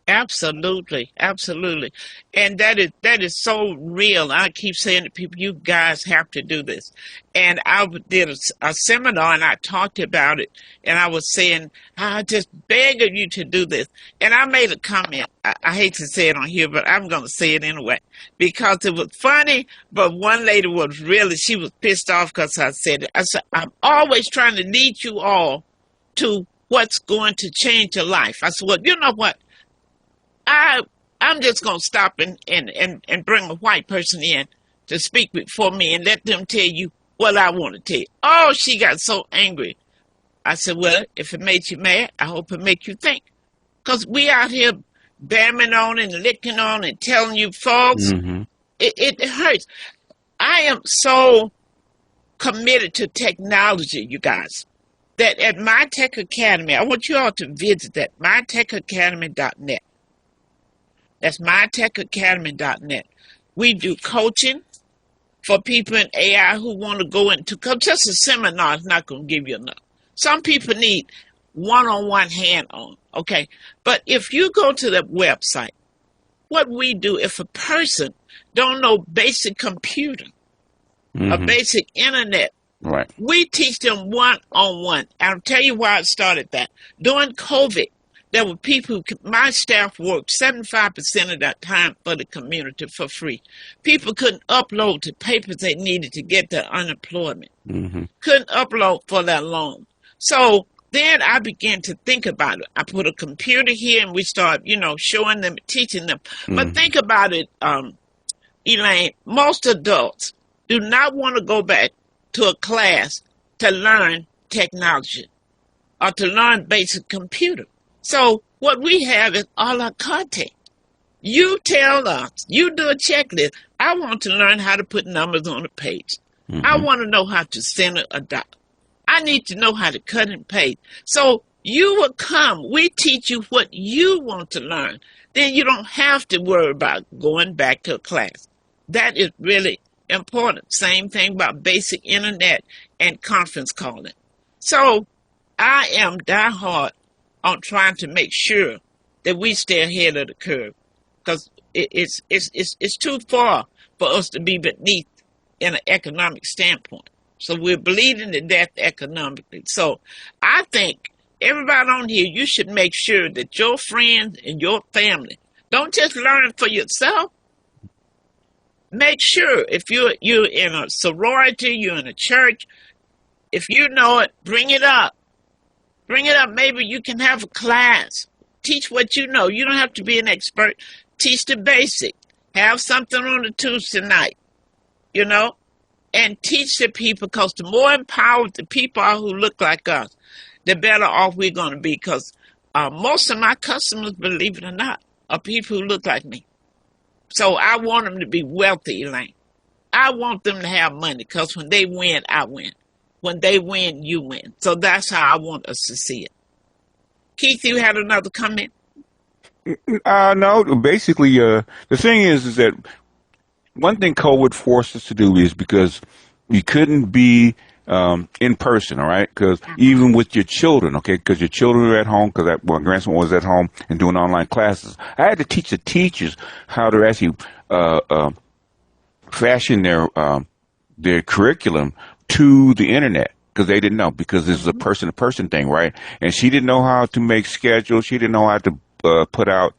Absolutely, absolutely. And that is so real. I keep saying to people, you guys have to do this. And I did a seminar and I talked about it. And I was saying, I just beg of you to do this. And I made a comment. I hate to say it on here, but I'm going to say it anyway. Because it was funny, but one lady was really, she was pissed off because I said it. I said, I'm always trying to lead you all to what's going to change your life. I said, well, you know what? I'm just going to stop and bring a white person in to speak before me and let them tell you what I want to tell you. Oh, she got so angry. I said, well, if it made you mad, I hope it makes you think. Because we out here bamming on and licking on and telling you false. It hurts. I am so committed to technology, you guys, that at My Tech Academy, I want you all to visit that, mytechacademy.net. That's mytechacademy.net. We do coaching for people in AI who want to go into, because just a seminar is not going to give you enough. Some people need one-on-one hand-on, okay? But if you go to the website, what we do, if a person don't know basic computer, a basic internet, Right. we teach them one-on-one. I'll tell you why I started that. During COVID, there were people, my staff worked 75% of that time for the community for free. People couldn't upload the papers they needed to get their unemployment. Couldn't upload for that long. So then I began to think about it. I put a computer here and we start, showing them, teaching them. But think about it, Elaine, most adults do not want to go back to a class to learn technology or to learn basic computer. So what we have is all our content. You tell us, you do a checklist. I want to learn how to put numbers on a page. I want to know how to center a dot. I need to know how to cut and paste. So you will come. We teach you what you want to learn. Then you don't have to worry about going back to a class. That is really important. Same thing about basic internet and conference calling. So I am diehard on trying to make sure that we stay ahead of the curve, because it's too far for us to be beneath in an economic standpoint. So we're bleeding to death economically. So I think everybody on here, you should make sure that your friends and your family don't just learn for yourself. Make sure if you're in a sorority, you're in a church, if you know it, bring it up. Bring it up. Maybe you can have a class. Teach what you know. You don't have to be an expert. Teach the basic. Have something on the Tuesday night, and teach the people, because the more empowered the people are who look like us, the better off we're going to be, because most of my customers, believe it or not, are people who look like me. So I want them to be wealthy, Elaine. I want them to have money, because when they win, I win. When they win, you win. So that's how I want us to see it. Keith, you had another comment? No, basically, the thing is that one thing COVID forced us to do is, because we couldn't be in person, all right? Because even with your children, okay, because your children were at home, because my grandson was at home and doing online classes, I had to teach the teachers how to actually fashion their curriculum to the internet, because they didn't know, because this is a person-to-person thing, right? And she didn't know how to make schedules. She didn't know how to put out,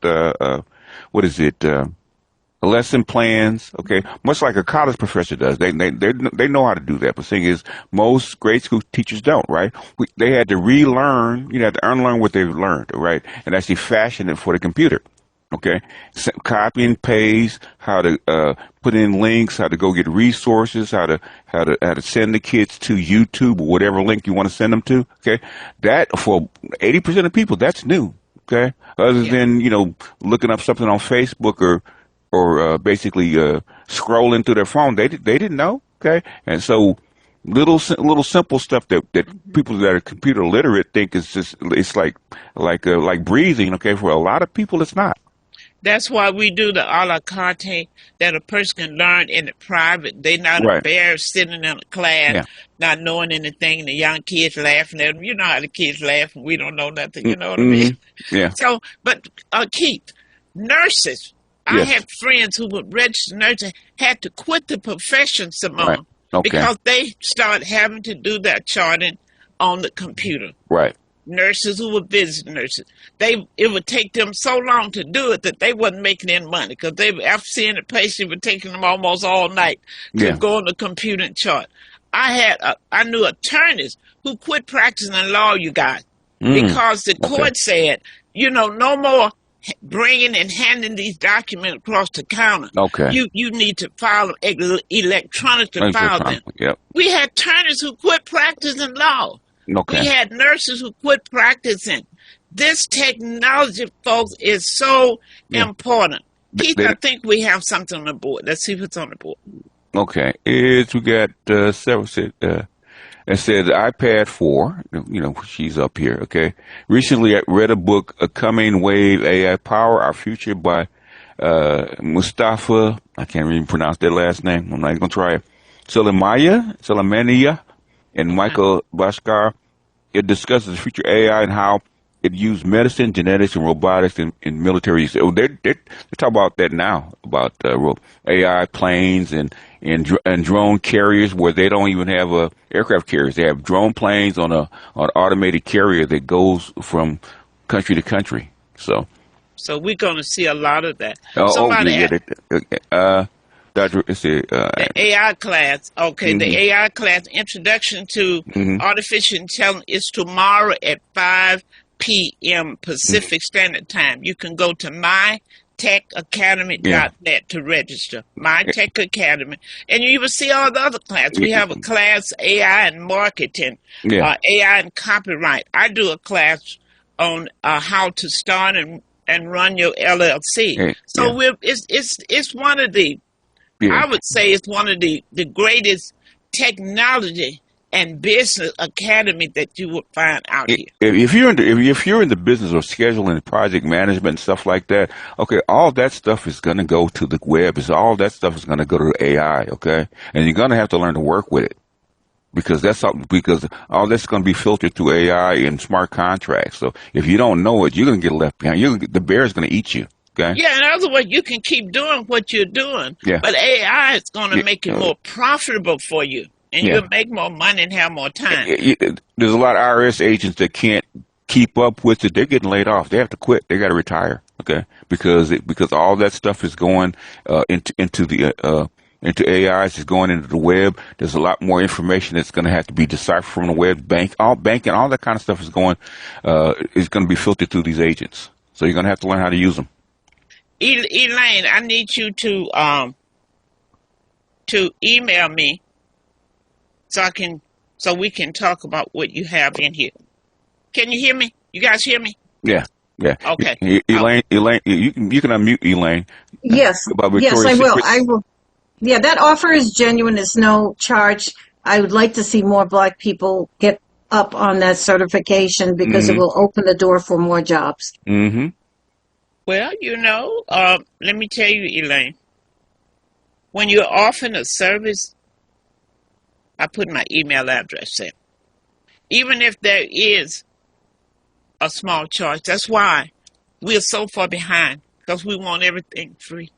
lesson plans. Okay, much like a college professor does. They know how to do that. But the thing is, most grade school teachers don't. Right? They had to relearn. You know, to unlearn what they've learned. Right? And actually fashion it for the computer. Okay, copy and paste, how to put in links, how to go get resources, how to send the kids to YouTube or whatever link you want to send them to. Okay, that for 80% of people, that's new. Okay, other than looking up something on Facebook or basically scrolling through their phone, they didn't know. Okay, and so little simple stuff that people that are computer literate think is just it's like breathing. Okay, for a lot of people, it's not. That's why we do the a la carte that a person can learn in the private. They're not embarrassed sitting in a class, not knowing anything, and the young kids laughing at them. You know how the kids laugh and we don't know nothing. You know what I mean? Yeah. So, but Keith, nurses, I have friends who were registered nurses had to quit the profession, Simone, because they started having to do that charting on the computer. Right. Nurses who were visiting nurses, it would take them so long to do it that they wasn't making any money because after seeing the patient, it would take them almost all night to go on the computer and chart. I knew attorneys who quit practicing law, you guys, because the court said, no more bringing and handing these documents across the counter. Okay. You need to file them electronically. File them. Yep. We had attorneys who quit practicing law. Okay. We had nurses who quit practicing. This technology, folks, is so important. Keith, I think we have something on the board. Let's see what's on the board. Okay. We got several. It said iPad 4. She's up here. Okay. Recently, I read a book, A Coming Wave AI Power Our Future by Mustafa. I can't even pronounce that last name. I'm not going to try it. Soleimania. And Michael Bhaskar. It discusses the future AI and how it used medicine, genetics, and robotics in military use. They talk about that now, about AI planes and drone carriers where they don't even have aircraft carriers. They have drone planes on an automated carrier that goes from country to country. So we're going to see a lot of that. The AI class, the AI class introduction to artificial intelligence is tomorrow at 5 p.m. Pacific Standard Time. You can go to mytechacademy.net to register. MyTech Academy. And you will see all the other classes. We have a class, AI and marketing, AI and copyright. I do a class on how to start and run your LLC. So it's one of the I would say it's one of the greatest technology and business academy that you would find out here. If you're in the business of scheduling, project management, and stuff like that, all that stuff is going to go to the web. All that stuff is going to go to AI. Okay, and you're going to have to learn to work with it because all that's going to be filtered through AI and smart contracts. So if you don't know it, you're going to get left behind. The bear is going to eat you. Okay. Yeah, in other words, you can keep doing what you're doing, but AI is going to make it more profitable for you, and you'll make more money and have more time. There's a lot of IRS agents that can't keep up with it. They're getting laid off. They have to quit. They got to retire. Okay, because all that stuff is going into AIs, is going into the web. There's a lot more information that's going to have to be deciphered from the web. Banking, all that kind of stuff is going to be filtered through these agents. So you're going to have to learn how to use them. Elaine, I need you to email me so we can talk about what you have in here. Can you hear me? You guys hear me? Yeah. Okay. Elaine, you can unmute Elaine. Yes, I will. I will. Yeah, that offer is genuine. It's no charge. I would like to see more Black people get up on that certification because it will open the door for more jobs. Mm-hmm. Well, let me tell you, Elaine, when you're offering a service, I put my email address there. Even if there is a small charge, that's why we're so far behind, because we want everything free.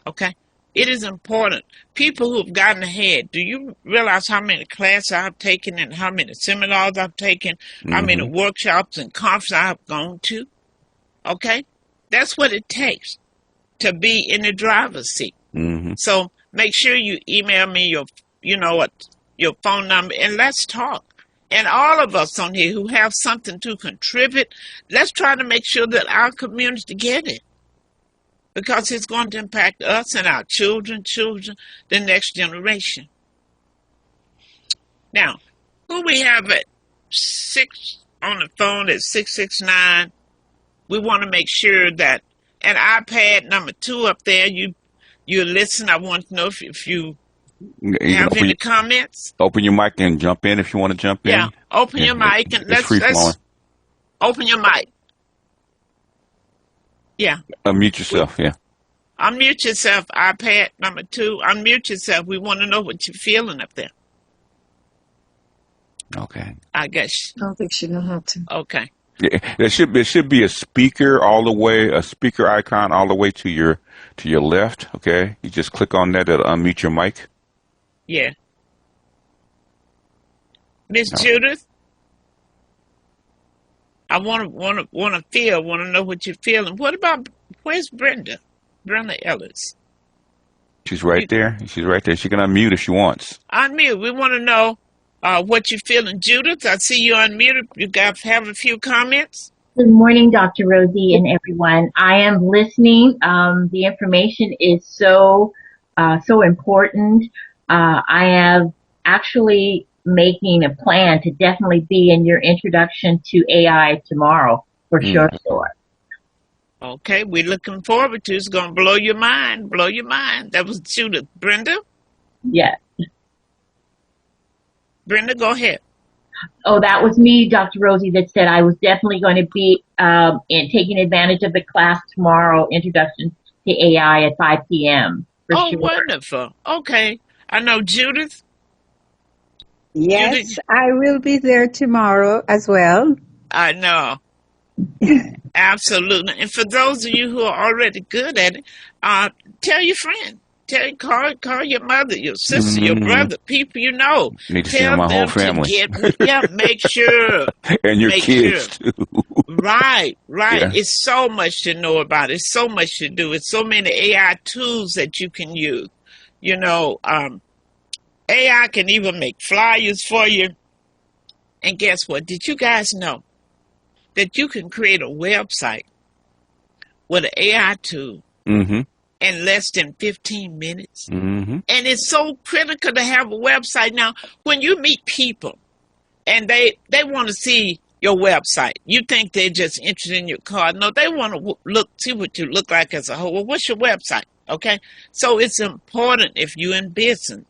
Okay? It is important. People who have gotten ahead, do you realize how many classes I've taken and how many seminars I've taken, how many workshops and conferences I've gone to? Okay? That's what it takes to be in the driver's seat. So make sure you email me your phone number, and let's talk. And all of us on here who have something to contribute, let's try to make sure that our community get it, because it's going to impact us and our children, the next generation. Now, who we have at 6 on the phone at 669? We want to make sure that an iPad number 2 up there, you listen. I want to know if you have any comments. Open your mic and jump in if you want to jump in. Yeah, open your mic and let's open your mic. Yeah. Unmute yourself, yeah. Unmute yourself, iPad number 2. Unmute yourself. We want to know what you're feeling up there. Okay. I guess. I don't think she knows how to. Okay. Yeah, there should be a speaker all the way, a speaker icon all the way to your left. Okay, you just click on that. It'll unmute your mic. Yeah. Miss Judith, I want to know what you're feeling. Where's Brenda? Brenda Ellis. She's right there. She's right there. She can unmute if she wants. Unmute. We want to know what you're feeling. Judith, I see you unmuted. You have a few comments? Good morning, Dr. Rosie and everyone. I am listening. The information is so important. I am actually making a plan to definitely be in your introduction to AI tomorrow, for sure. Okay, we're looking forward to it. It's going to blow your mind. Blow your mind. That was Judith. Brenda? Yes. Brenda, go ahead. Oh, that was me, Dr. Rosie, that said I was definitely going to be taking advantage of the class tomorrow, Introduction to AI at 5 p.m. Sure. Wonderful. Okay. I know Judith. Yes, Judith? I will be there tomorrow as well. I know. Absolutely. And for those of you who are already good at it, tell your friend. Call your mother, your sister, your brother, people you know. Need to tell my whole family. Make sure. And your kids too. Right. Yeah. It's so much to know about. It's so much to do. It's so many AI tools that you can use. You know, AI can even make flyers for you. And guess what? Did you guys know that you can create a website with an AI tool in less than 15 minutes? And it's so critical to have a website. Now, when you meet people and they want to see your website, you think they're just interested in your car. No, they want to see what you look like as a whole. Well, what's your website? Okay, so it's important if you're in business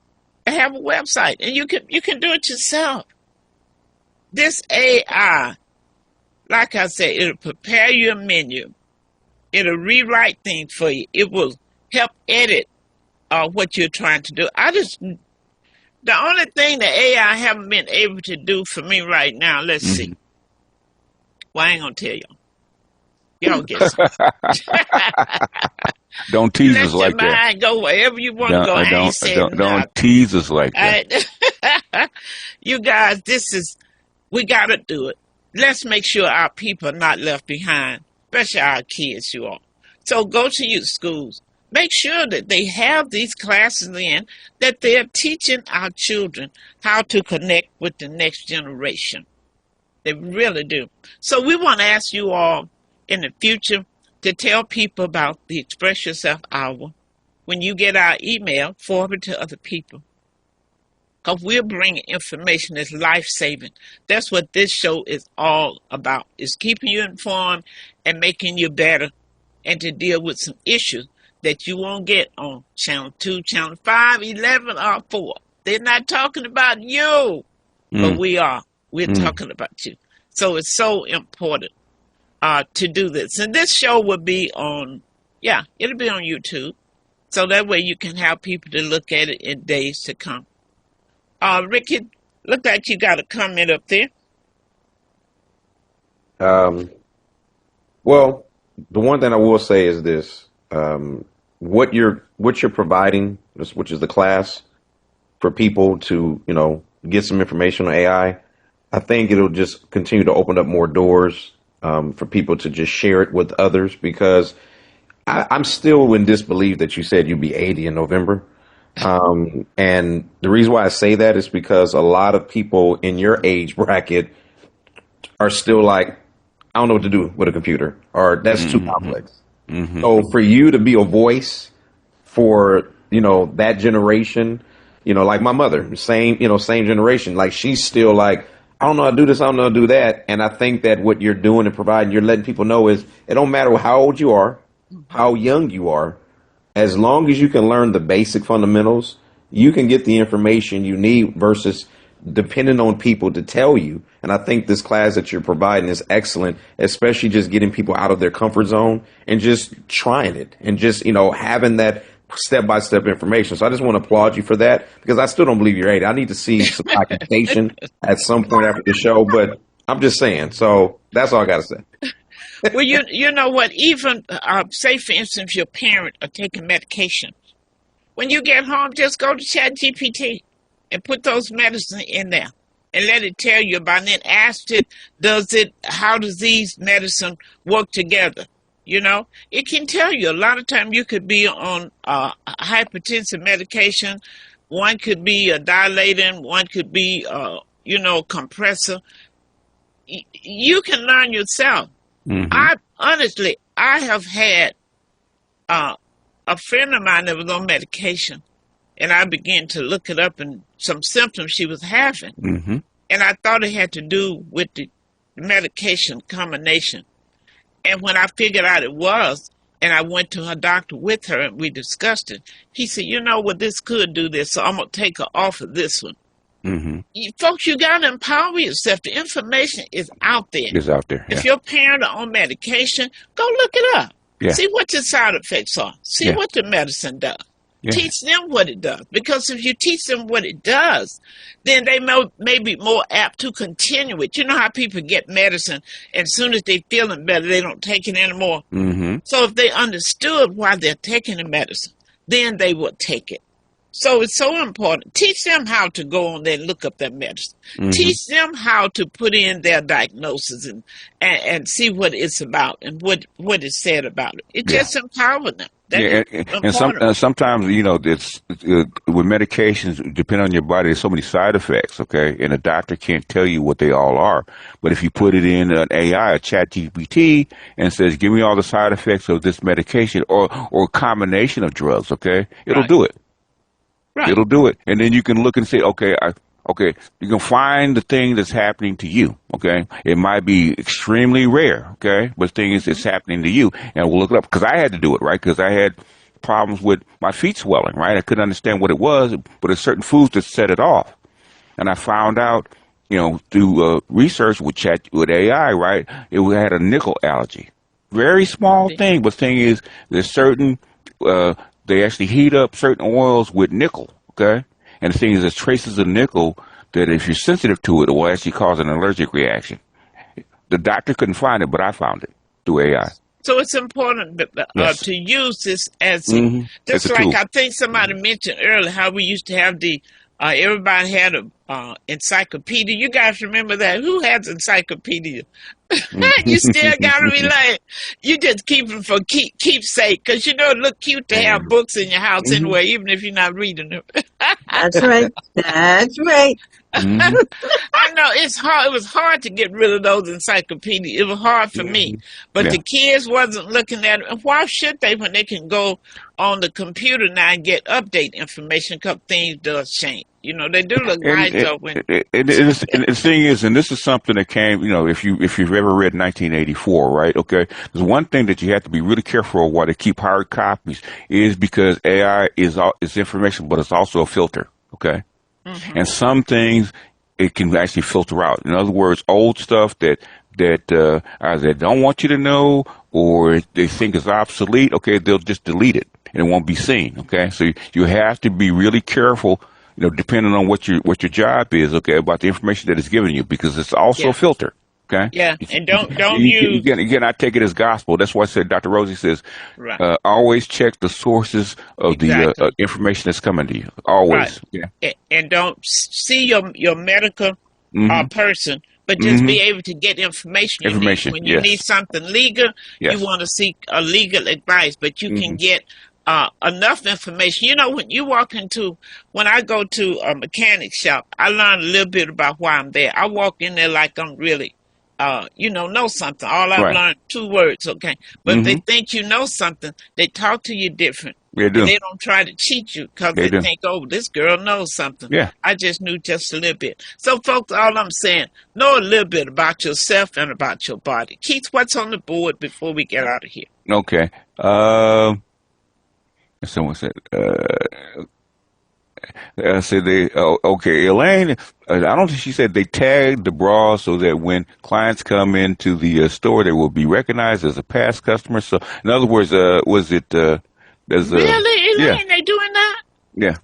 to have a website, and you can do it yourself. This AI, like I said, it'll prepare your menu. It'll rewrite things for you. It will help edit what you're trying to do. The only thing that AI haven't been able to do for me right now, let's see. Well, I ain't going to tell y'all. Y'all get some. Don't tease us like that. Let your mind go wherever you want to go. Don't tease us like that. You guys, we got to do it. Let's make sure our people are not left behind, especially our kids, you all. So go to your schools. Make sure that they have these classes in, that they're teaching our children how to connect with the next generation. They really do. So we want to ask you all in the future to tell people about the Express Yourself Hour. When you get our email, forward it to other people. Because we're bringing information that's life-saving. That's what this show is all about, is keeping you informed and making you better, and to deal with some issues that you won't get on Channel 2, Channel 5, 11, or 4. They're not talking about you, but we are. We're talking about you. So it's so important to do this. And this show will be on, it'll be on YouTube. So that way you can have people to look at it in days to come. Ricky, look like you got a comment up there. Well, the one thing I will say is this. What you're providing, which is the class for people to, get some information on AI, I think it'll just continue to open up more doors for people to just share it with others, because I'm still in disbelief that you said you'd be 80 in November. And the reason why I say that is because a lot of people in your age bracket are still like, I don't know what to do with a computer, or that's too complex. So for you to be a voice for, that generation, like my mother, same generation, like she's still like, I don't know how to do this, I don't know how to do that. And I think that what you're doing and providing, you're letting people know is it don't matter how old you are, how young you are, as long as you can learn the basic fundamentals, you can get the information you need versus depending on people to tell you. And I think this class that you're providing is excellent, especially just getting people out of their comfort zone and just trying it and just, having that step-by-step information. So I just want to applaud you for that, because I still don't believe you're 80. I need to see some documentation at some point after the show, but I'm just saying. So that's all I got to say. Well, you know what? Even say, for instance, your parent are taking medication. When you get home, just go to ChatGPT and put those medicines in there and let it tell you about it. And then ask it, how does these medicine work together? It can tell you. A lot of time you could be on hypertensive medication. One could be a dilatant. One could be, compressor. You can learn yourself. I have had a friend of mine that was on medication, and I began to look it up and some symptoms she was having. And I thought it had to do with the medication combination. And when I figured out it was, and I went to her doctor with her and we discussed it, he said, this could do this, so I'm going to take her off of this one. Folks, you got to empower yourself. The information is out there. It's out there. If your parents are on medication, go look it up. Yeah. See what the side effects are. See what the medicine does. Yeah. Teach them what it does. Because if you teach them what it does, then they may be more apt to continue it. You know how people get medicine, and as soon as they're feeling better, they don't take it anymore. So if they understood why they're taking the medicine, then they would take it. So it's so important. Teach them how to go on there and look up their medicine. Teach them how to put in their diagnosis and see what it's about and what is said about it. It just empowers them. And sometimes, it's with medications, depending on your body, there's so many side effects, okay? And a doctor can't tell you what they all are. But if you put it in an AI, a ChatGPT, and says, give me all the side effects of this medication or a combination of drugs, okay? It'll do it. Right. It'll do it. And then you can look and say, okay, you can find the thing that's happening to you, okay? It might be extremely rare, okay? But the thing is, it's happening to you. And we'll look it up, because I had to do it, right? Because I had problems with my feet swelling, right? I couldn't understand what it was, but there's certain foods that set it off. And I found out, through research with AI, right? It had a nickel allergy. Very small thing, but the thing is, there's certain, they actually heat up certain oils with nickel, okay? And the thing is, there's traces of nickel that if you're sensitive to it, it will actually cause an allergic reaction. The doctor couldn't find it, but I found it through AI. So it's important to use this as just like tool. I think somebody mentioned earlier how we used to have everybody had a encyclopedia. You guys remember that? Who has encyclopedia? You still gotta be like, you just keep them for keepsake, because it look cute to have books in your house anyway, even if you're not reading them. That's right. That's right. I know it's hard. It was hard to get rid of those encyclopedias. It was hard for me, but the kids wasn't looking at it. And why should they, when they can go on the computer now and get update information? Because things does change. They do look nice. And the thing is, and this is something that came, if you've ever read 1984, right? Okay, there's one thing that you have to be really careful of why they keep hard copies is because AI is information, but it's also a filter. Okay. And some things it can actually filter out. In other words, old stuff that either they don't want you to know or they think is obsolete, okay, they'll just delete it and it won't be seen. Okay, so you have to be really careful, depending on what your job is, okay, about the information that is given you, because it's also a filter. Okay. Yeah, and don't use. You cannot take it as gospel. That's why I said, Dr. Rosie says, always check the sources of the information that's coming to you. Always. Right. Yeah. And don't see your medical person but just be able to get information you need. When you yes. need something legal, Yes. you want to seek a legal advice, but you can get enough information. You know, when I go to a mechanic shop, I learn a little bit about why I'm there. I walk in there like I'm really, know something. All I've learned 2 words, okay? But if they think you know something, they talk to you different. They do. They don't try to cheat you because they think, oh, this girl knows something. Yeah. I just knew just a little bit. So, folks, all I'm saying, know a little bit about yourself and about your body. Keith, what's on the board before we get out of here? Okay. Someone said, okay, Elaine, I don't think she said they tagged the bra so that when clients come into the store, they will be recognized as a past customer. So, in other words, was it, really, Elaine, they doing that? Yeah.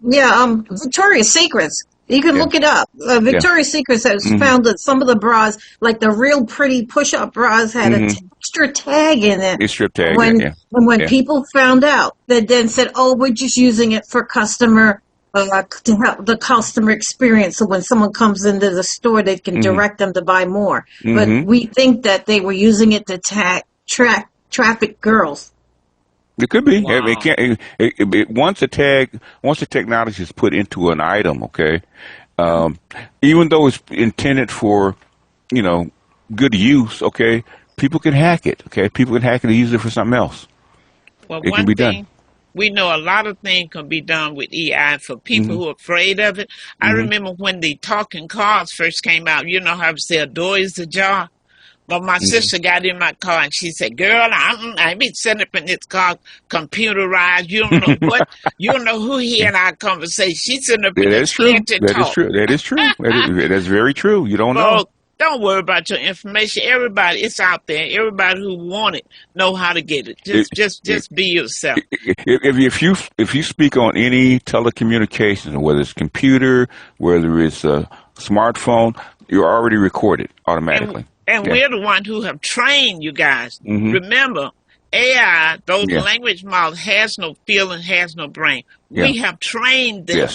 Yeah, Victoria's Secrets. You can look it up. Victoria's Secrets has found that some of the bras, like the real pretty push-up bras, had an extra tag in it. Extra tag, And when people found out, they then said, "Oh, we're just using it for customer to help the customer experience. So when someone comes into the store, they can direct them to buy more." But we think that they were using it to traffic girls. It could be. Wow. It can't. Once the technology is put into an item, okay, even though it's intended for, good use, okay, people can hack it. Okay, people can hack it and use it for something else. Well, it can be done. We know a lot of things can be done with AI for people who are afraid of it. I remember when the talking cars first came out. You know how to say a door is ajar. But my sister got in my car and she said, "Girl, I be sitting up in this car computerized. You don't know what, you don't know who he in our conversation." She's sitting up in this true. to That talk. is true. That is true. That's very true. You don't know. Don't worry about your information. Everybody, it's out there. Everybody who want it know how to get it. Just be yourself. If you speak on any telecommunications, whether it's computer, whether it's a smartphone, you're already recorded automatically. And we're the ones who have trained you guys. Remember, AI, those language models, has no feeling, has no brain. We have trained them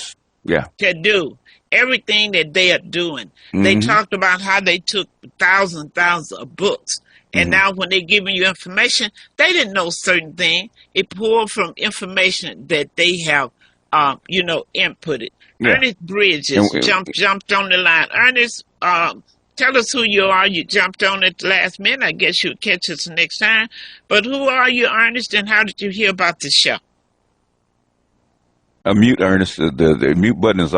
to do everything that they are doing. They talked about how they took thousands of books. And now when they're giving you information, they didn't know certain things. It pulled from information that they have, inputted. Ernest Bridges jumped on the line. Ernest, tell us who you are. You jumped on at the last minute. I guess you'll catch us next time. But who are you, Ernest, and how did you hear about the show? Mute, Ernest. The mute button is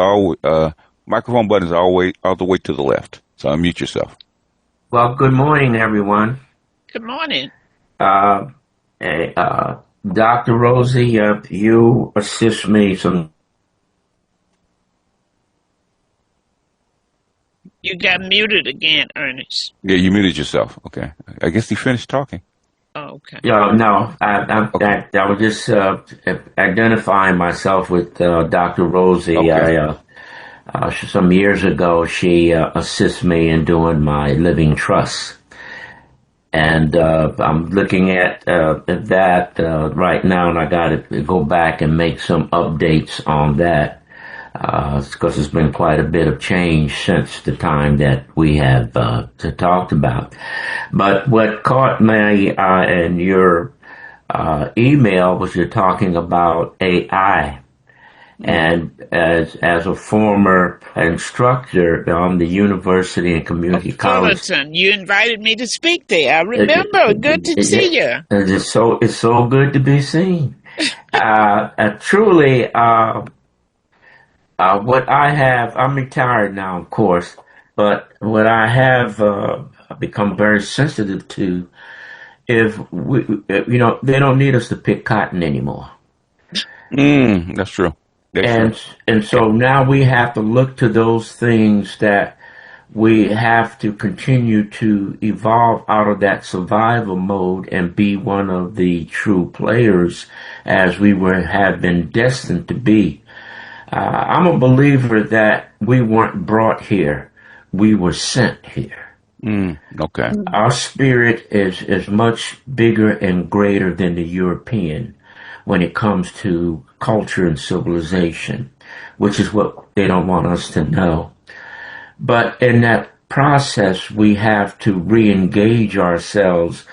microphone button is all the way to the left. So unmute yourself. Well, good morning, everyone. Good morning. Dr. Rosie, you assist me some. You got muted again, Ernest. Yeah, you muted yourself. Okay. I guess he finished talking. Oh, okay. Yeah, no, I was just identifying myself with Dr. Rosie. Okay. Some years ago, she assists me in doing my living trust. And I'm looking at that right now, and I got to go back and make some updates on that. Because there's been quite a bit of change since the time that we have talked about. But what caught me in your email was you're talking about AI. And as a former instructor on the university and community college, Fullerton, you invited me to speak there. I remember. Good to see you. It's so good to be seen. Truly. What I have, I'm retired now, of course, but what I have become very sensitive to, if they don't need us to pick cotton anymore. That's true. And so now we have to look to those things that we have to continue to evolve out of that survival mode and be one of the true players as we have been destined to be. I'm a believer that we weren't brought here. We were sent here. Okay. Our spirit is much bigger and greater than the European when it comes to culture and civilization, which is what they don't want us to know. But in that process, we have to re-engage ourselves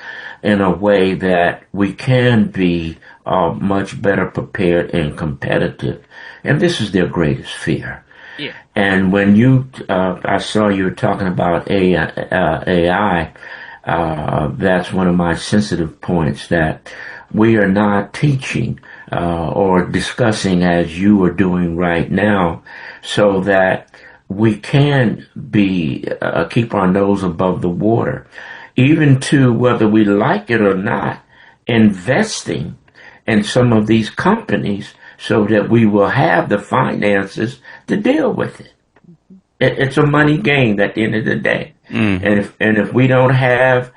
in a way that we can be much better prepared and competitive. And this is their greatest fear. Yeah. And when I saw you were talking about AI, that's one of my sensitive points, that we are not teaching or discussing as you are doing right now, so that we can be keep our nose above the water, even to, whether we like it or not, investing in some of these companies so that we will have the finances to deal with it. It's a money game at the end of the day. And if we don't have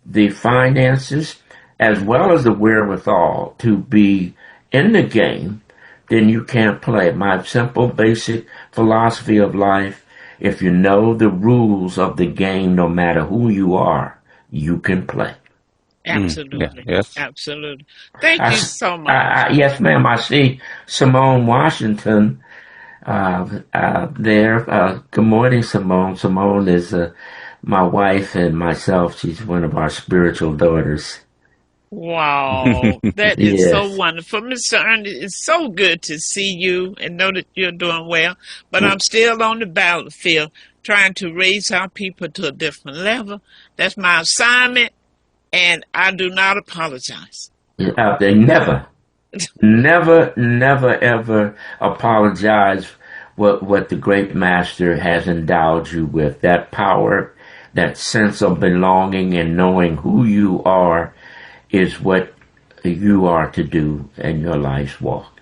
the finances as well as the wherewithal to be in the game, then you can't play. My simple, basic philosophy of life: if you know the rules of the game, no matter who you are, you can play. Absolutely. Yes. Absolutely. Thank you so much. Yes, ma'am. I see Simone Washington there. Good morning, Simone. Simone is my wife and myself. She's one of our spiritual daughters. Wow, that is Yes. so wonderful. Mr. Ernest, it's so good to see you and know that you're doing well. But I'm still on the battlefield trying to raise our people to a different level. That's my assignment, and I do not apologize. They never, never, ever apologize what the great master has endowed you with. That power, that sense of belonging and knowing who you are is what you are to do in your life's walk.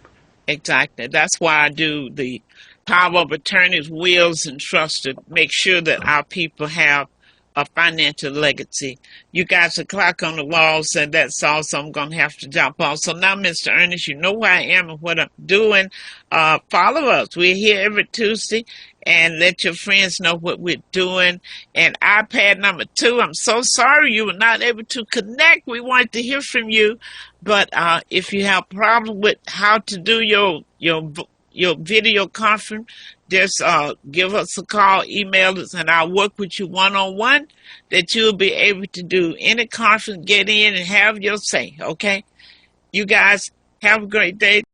Exactly. That's why I do the power of attorneys, wills, and trusts to make sure that our people have a financial legacy. You guys are clock on the walls, and that's also I'm going to have to jump off. So now, Mr. Ernest, you know where I am and what I'm doing. Follow us. We're here every Tuesday, and let your friends know what we're doing. And iPad number 2, I'm so sorry you were not able to connect. We wanted to hear from you. But if you have a problem with how to do your video conference, just give us a call, email us, and I'll work with you one-on-one, that you'll be able to do any conference, get in and have your say, okay? You guys have a great day.